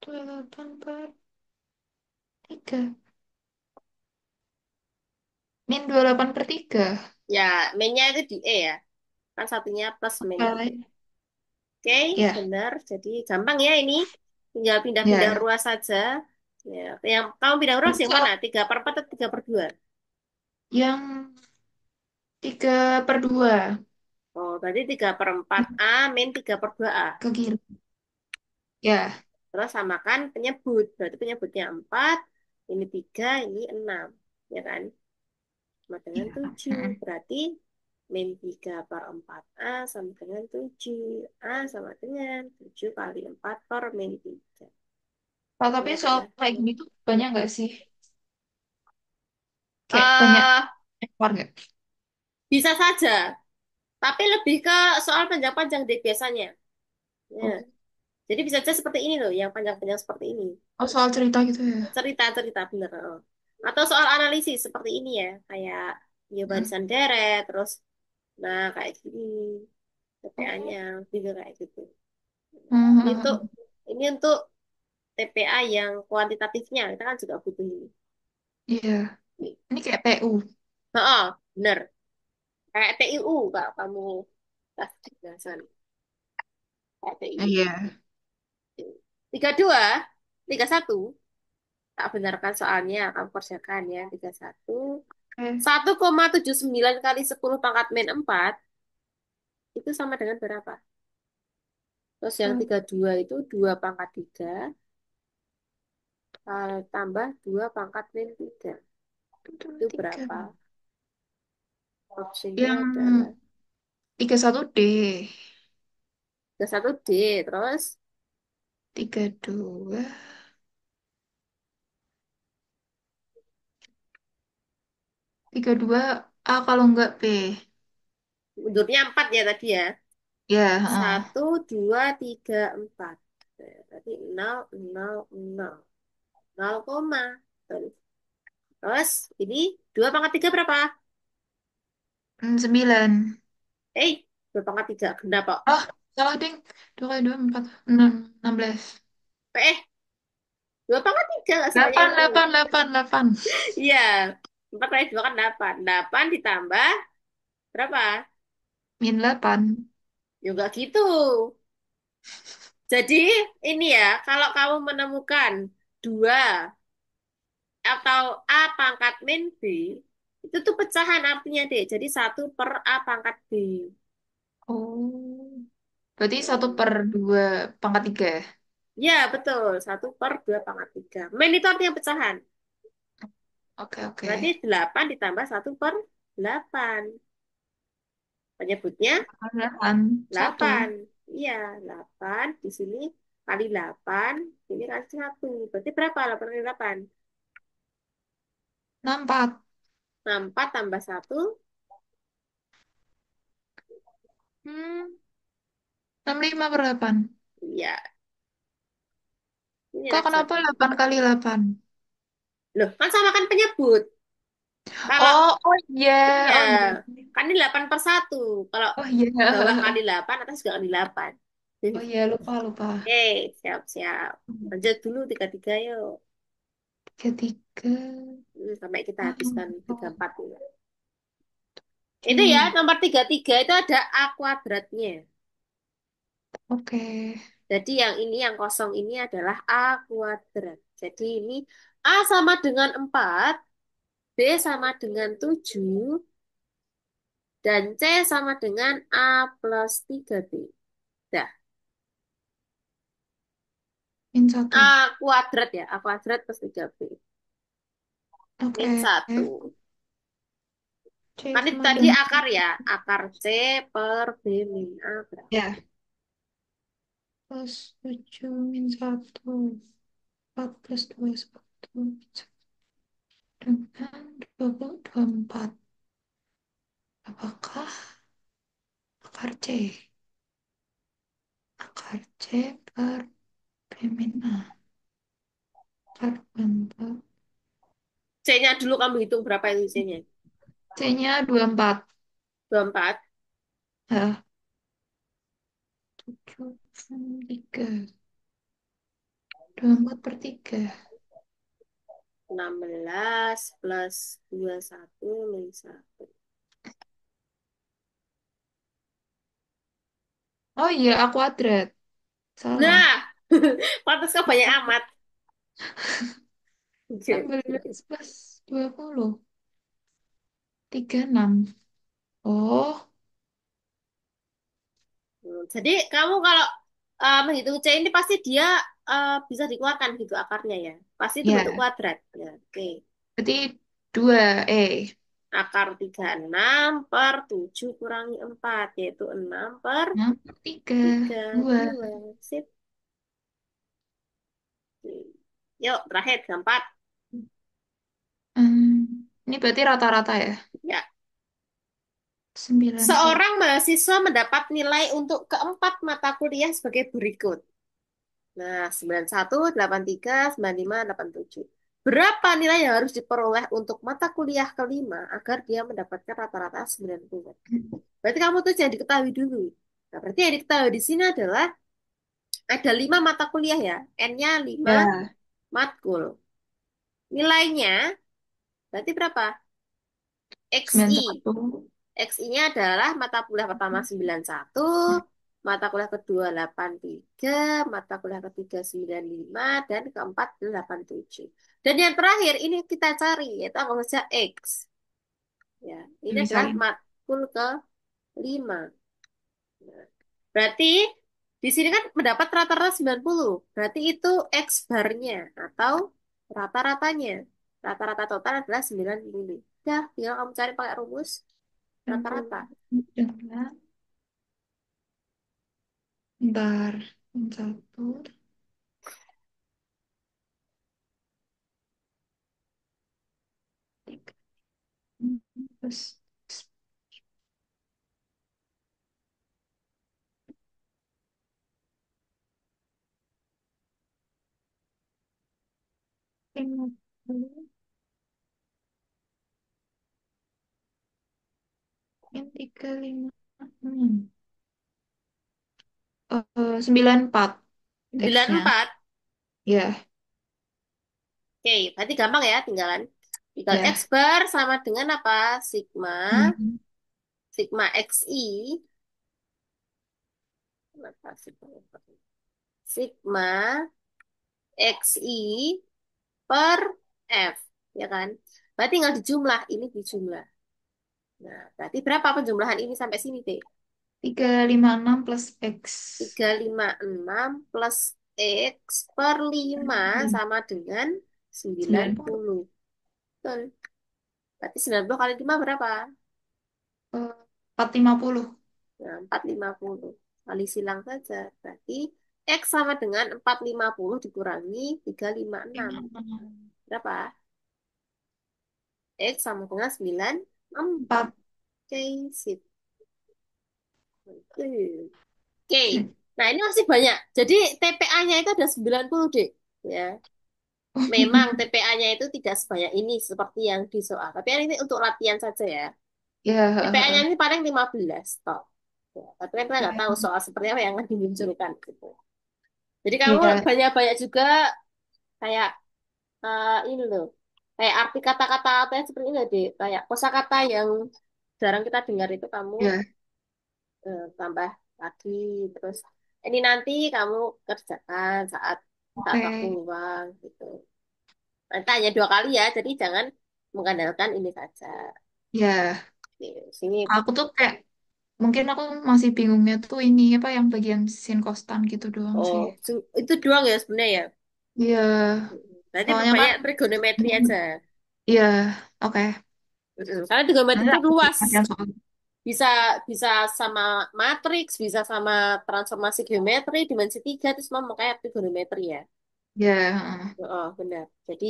28/3. Min 28/3. Ya, mainnya itu di E ya. Kan satunya plus min itu. Oke. Oke, Ya, benar. Jadi gampang ya ini. Tinggal pindah-pindah ya. ruas saja. Ya, yang kamu pindah ruas yang Soal mana? 3/4 atau 3/2? yang 3/2 Oh, berarti 3/4 A min 3/2 A. ke kiri. Ya. Terus samakan penyebut. Berarti penyebutnya 4, ini 3, ini 6. Ya kan? Sama dengan Iya. 7. Mm-mm. Berarti min 3/4 A sama dengan 7. A sama dengan 7 kali 4 per min 3. Oh, tapi Ya, soal adalah. kayak gini tuh banyak nggak sih? Kayak banyak Eh, ekor nggak? bisa saja. Tapi lebih ke soal panjang-panjang deh biasanya. Ya. Oh, Jadi bisa saja seperti ini loh, yang panjang-panjang seperti ini. oh soal cerita gitu ya? Cerita-cerita bener. Oh. Atau soal analisis seperti ini ya. Kayak ya Mm. barisan deret, terus nah kayak gini. Oh. TPA-nya, gitu kayak gitu. Ini untuk Hmm. ini untuk TPA yang kuantitatifnya kita kan juga butuh ini. Iya. Ini kayak PU. Oh, bener. Kayak TIU kalau kamu tas penjelasan kayak TIU. Iya. 32, 31. Tak benarkan soalnya kamu kerjakan ya. 31. Oke. 1,79 kali 10 pangkat min 4 itu sama dengan berapa? Terus yang Eh, 32 itu 2 pangkat 3 tambah 2 pangkat min 3. Dua, Itu tiga. berapa? Opsinya Yang adalah 31D. 31D. Terus 32. 32 A kalau enggak B. mundurnya 4 ya tadi ya. Ya, Satu, dua, tiga, empat. Berarti nol, nol, nol. Nol koma. Terus ini 2 pangkat 3 berapa? 9. Eh, 2 pangkat 3. Genap kok. Oh, salah ding. 2 kali 2, 4, 6, 16. Eh, 2 pangkat 3 nggak salah 8, nyambung. 8, 8, 8. Iya. 4 kali 2 kan 8. 8 ditambah berapa? Min 8. Ya nggak gitu. Jadi ini ya, kalau kamu menemukan 2 atau A pangkat min B, itu tuh pecahan artinya deh. Jadi 1/A pangkat B. Oh. Berarti satu Hmm. per 2 pangkat 3 ya? Ya, betul. 1/2 pangkat 3. Min itu artinya pecahan. Oke, oke. Berarti 8 ditambah 1/8. Penyebutnya 8, 1. 8. Iya, 8 di sini. kali 8, ini kali 1. Berarti berapa? 8 kali 8. 64. Nah, 4 tambah 1, Hmm, 65 per 8. ya ini Kok anak kenapa cerdas. 8 kali 8? Loh, kan sama kan penyebut. Kalau Oh, oh iya. iya, Oh iya. kan ini 8 per 1. Kalau Oh iya. bawah kali 8, atas juga kali 8. Oh iya, lupa, lupa. Oke, siap-siap. Lanjut dulu 3-3 yuk. 33. Sampai kita Ah, habiskan tiga empat, empat ini. Itu ya, tujuh. nomor 33 itu ada A kuadratnya. Oke. Jadi yang ini, yang kosong ini adalah A kuadrat. Jadi ini A sama dengan 4, B sama dengan 7, dan C sama dengan A plus 3B. Dah, Min A 1. kuadrat ya, A kuadrat plus 3B. Min Oke. 1. C Kan itu sama tadi dengan akar ya, akar C per B min A berapa? ya. Plus 7 min 1. 4 plus 2 1. Dengan 24. Apakah akar C? Akar C per B min A. Akar bentuk. C-nya dulu kamu hitung berapa itu C-nya? C-nya 24. 24, Ya, 7, 3. 24 per 3. 16 plus 21 min 1. Oh iya, A kuadrat. Salah. Nah, pantas kau banyak amat. 16 plus 20. 36. Oh, Jadi kamu kalau menghitung C ini pasti dia bisa dikeluarkan gitu akarnya ya. Pasti itu bentuk ya. kuadrat. Ya, oke. Berarti 2 Akar 36 per 7 kurangi 4 yaitu 6 per 6 per 3. 3 2. 2. Sip. Yuk, terakhir keempat. Ini berarti rata-rata ya? Ya, 91. seorang mahasiswa mendapat nilai untuk keempat mata kuliah sebagai berikut. Nah, 91, 83, 95, 87. Berapa nilai yang harus diperoleh untuk mata kuliah kelima agar dia mendapatkan rata-rata 90? Berarti kamu tuh jangan diketahui dulu. Nah, berarti yang diketahui di sini adalah ada 5 mata kuliah ya. N-nya 5 Ya, matkul. Nilainya berarti berapa? XI. 91. XI-nya adalah mata kuliah pertama 91, mata kuliah kedua 83, mata kuliah ketiga 95, dan keempat 87. Dan yang terakhir ini kita cari, yaitu anggap saja X. Ya, ini adalah Misalnya. matkul ke-5. Nah, berarti di sini kan mendapat rata-rata 90. Berarti itu X barnya atau rata-ratanya. Rata-rata total adalah 90. Dah, tinggal kamu cari pakai rumus rata-rata. 90. Bentar. 1. 3. Plus 50. Yang 356. 94 X-nya. 94. Ya, Oke, berarti gampang ya, tinggal X ya. bar sama dengan apa? Sigma, Hmm. sigma XI, apa sigma? Sigma XI per F, ya kan? Berarti tinggal dijumlah, ini dijumlah. Nah, berarti berapa penjumlahan ini sampai sini, Teh? 356 plus X. 356 plus X per 5 sama dengan 90. 90. Betul. Berarti 90 kali 5 berapa? 450. Nah, 450. Kali silang saja. Berarti X sama dengan 450 dikurangi 356. Berapa? X sama dengan 94. 4. Oke, sip. Oke. Nah, ini masih banyak. Jadi TPA-nya itu ada 90, Dek. Ya. Memang TPA-nya itu tidak sebanyak ini seperti yang di soal. Tapi ini untuk latihan saja ya. Ya, TPA-nya ini paling 15 toh. Ya, tapi kan kita nggak tahu ya, soal seperti apa yang akan dimunculkan gitu. Jadi kamu ya, banyak-banyak juga kayak ini loh. Kayak arti kata-kata apa yang seperti ini deh. Kayak kosakata yang jarang kita dengar itu kamu ya. tambah lagi. Terus ini nanti kamu kerjakan saat saat waktu Oke. luang gitu. Nanti hanya 2 kali ya, jadi jangan mengandalkan ini saja. Ya, Oke, sini. aku tuh kayak mungkin aku masih bingungnya tuh ini apa yang bagian sin kostan gitu doang sih. Oh, itu doang ya sebenarnya ya. Iya, Berarti soalnya kan, perbanyak trigonometri aja. iya, oke. Karena trigonometri Nanti itu aku luas. latihan soal. Bisa bisa sama matriks, bisa sama transformasi geometri, dimensi tiga, itu semua makanya trigonometri ya. Ya, heeh. Oh, benar. Jadi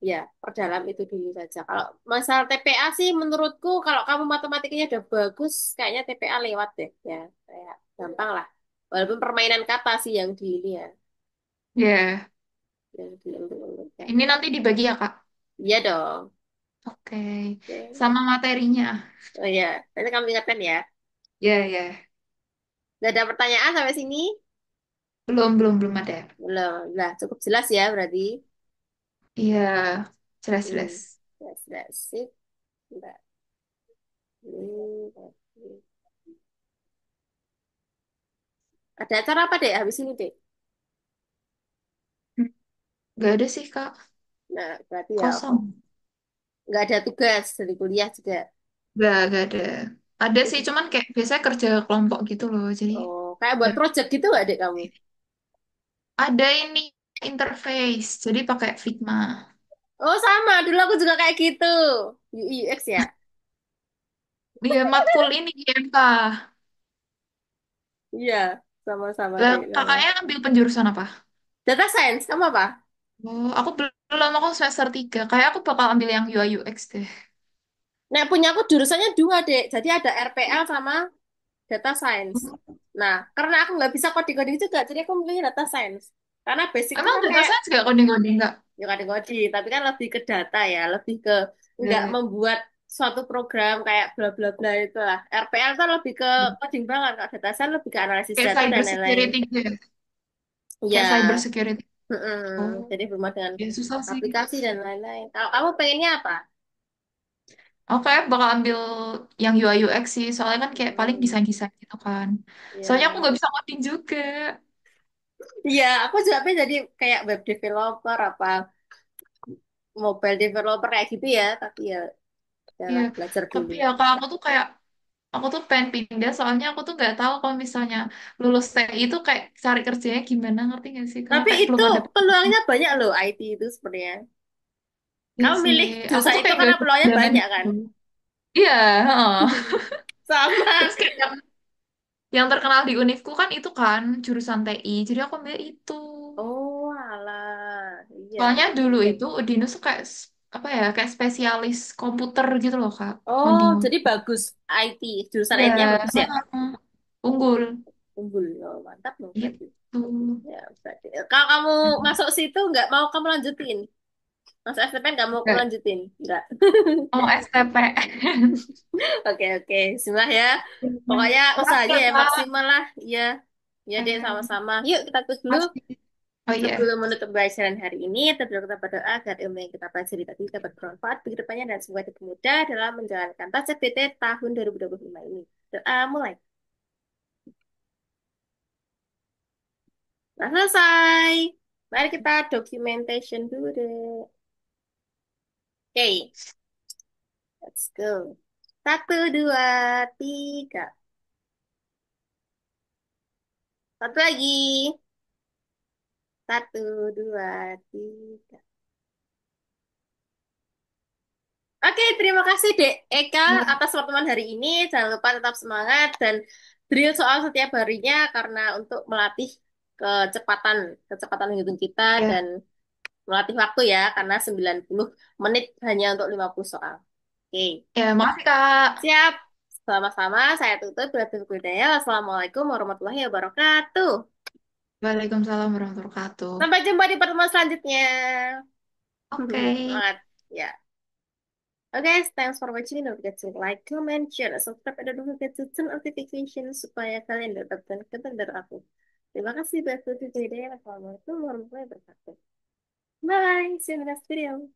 ya, perdalam itu dulu saja. Kalau masalah TPA sih menurutku kalau kamu matematikanya udah bagus, kayaknya TPA lewat deh ya. Kayak gampang lah. Walaupun permainan kata sih yang di ini ya. Ya, Yang dielur-elurkan. ini nanti dibagi ya, Kak. Iya dong. Oke. Oke. Sama materinya. Oh iya, nanti kamu ingatkan ya. Ya, ya. Gak ada pertanyaan sampai sini? Belum ada. Belum. Lah, cukup jelas ya berarti. Iya, Hmm. jelas-jelas. Jelas, jelas. Sip. Bentar. Hmm. Ada acara apa deh habis ini deh? Gak ada sih, Kak. Nah, berarti ya Kosong. nggak ada tugas dari kuliah juga. Gak ada. Ada sih, cuman kayak biasanya kerja kelompok gitu loh. Jadi, Oh, kayak buat ya. project gitu nggak deh kamu? Ada ini interface. Jadi pakai Figma. Oh, sama. Dulu aku juga kayak gitu. UI UX ya? Dia matkul ini GMK. Iya, sama-sama Lah, kayak sama. kakaknya ambil penjurusan apa? Data science, kamu apa? Oh, aku belum, aku semester 3. Kayak aku bakal ambil yang UI UX deh. Nah, punya aku jurusannya dua, Dek. Jadi ada RPL sama data science. Nah, karena aku nggak bisa coding-coding juga, jadi aku milih data science. Karena basicku Emang kan data kayak science gak coding-coding nggak? ya coding-coding, tapi kan lebih ke data ya, lebih ke nggak Ya. membuat suatu program kayak bla bla bla itu lah. RPL kan lebih ke coding banget, kalau data science lebih ke analisis Kayak data dan cyber lain-lain. security gitu ya. Iya, Kayak cyber security. mm-mm. Oh, Jadi berhubungan dengan ya susah sih. aplikasi dan lain-lain. Kalau kamu pengennya apa? Oke, bakal ambil yang UI UX sih. Soalnya kan kayak paling Hmm, desain-desain gitu kan. Soalnya aku ya. nggak bisa coding juga. Iya, aku juga pengen jadi kayak web developer apa mobile developer kayak gitu ya, tapi ya Iya. jangan belajar Tapi dulu. ya kalau aku tuh pengen pindah. Soalnya aku tuh nggak tahu kalau misalnya lulus TI itu kayak cari kerjanya gimana. Ngerti nggak sih? Kalau Tapi kayak belum itu ada. peluangnya banyak loh IT itu sebenarnya. Iya Kamu sih. milih Aku jurusan tuh itu kayak karena gak peluangnya kedamen banyak kan? gitu. Iya. Heeh. Sama. Terus kayak yang terkenal di Univku kan itu kan jurusan TI. Jadi aku ambil itu. Oh, alah. Iya. Soalnya dulu itu Udinus tuh kayak apa ya, kayak spesialis komputer gitu loh Kak. Oh, Coding. jadi bagus IT. Jurusan Ya, IT-nya bagus ya? heeh. Unggul Unggul. Oh, mantap dong berarti. gitu. Ya, berarti. Kalau kamu masuk situ nggak mau kamu lanjutin? Masuk STPN nggak mau kamu Enggak. lanjutin? Nggak. Oh, STPN. Oke, oke. Bismillah ya. Pokoknya Makasih usahanya ya ya Kak. maksimal lah. Iya. Iya deh, sama-sama. Yuk kita tutup dulu. Makasih. Oh iya. Sebelum menutup pembelajaran hari ini, terus kita berdoa agar ilmu yang kita pelajari tadi dapat bermanfaat bagi depannya dan semoga dipermudah dalam menjalankan tes CPT tahun 2025 ini. Doa mulai. Nah, selesai. Mari kita documentation dulu deh. Oke, let's go. Satu, dua, tiga. Satu lagi. Satu, dua, tiga. Oke, terima kasih Dek Eka Ya. atas pertemuan hari ini. Jangan lupa tetap semangat dan drill soal setiap harinya karena untuk melatih kecepatan kecepatan hitung kita Ya, dan melatih waktu ya karena 90 menit hanya untuk 50 soal. Oke, ya, makasih Kak. siap. Sama-sama, saya tutup. Wassalamualaikum warahmatullahi wabarakatuh. Waalaikumsalam warahmatullahi wabarakatuh. Sampai jumpa di pertemuan selanjutnya. Oke, Semangat. Ya. Okay, thanks for watching. Don't forget to like, comment, share, dan subscribe. Dan don't forget to turn notification supaya kalian dapatkan konten dari aku. Terima kasih buat video. Assalamualaikum warahmatullahi wabarakatuh. Bye. See you in the next video.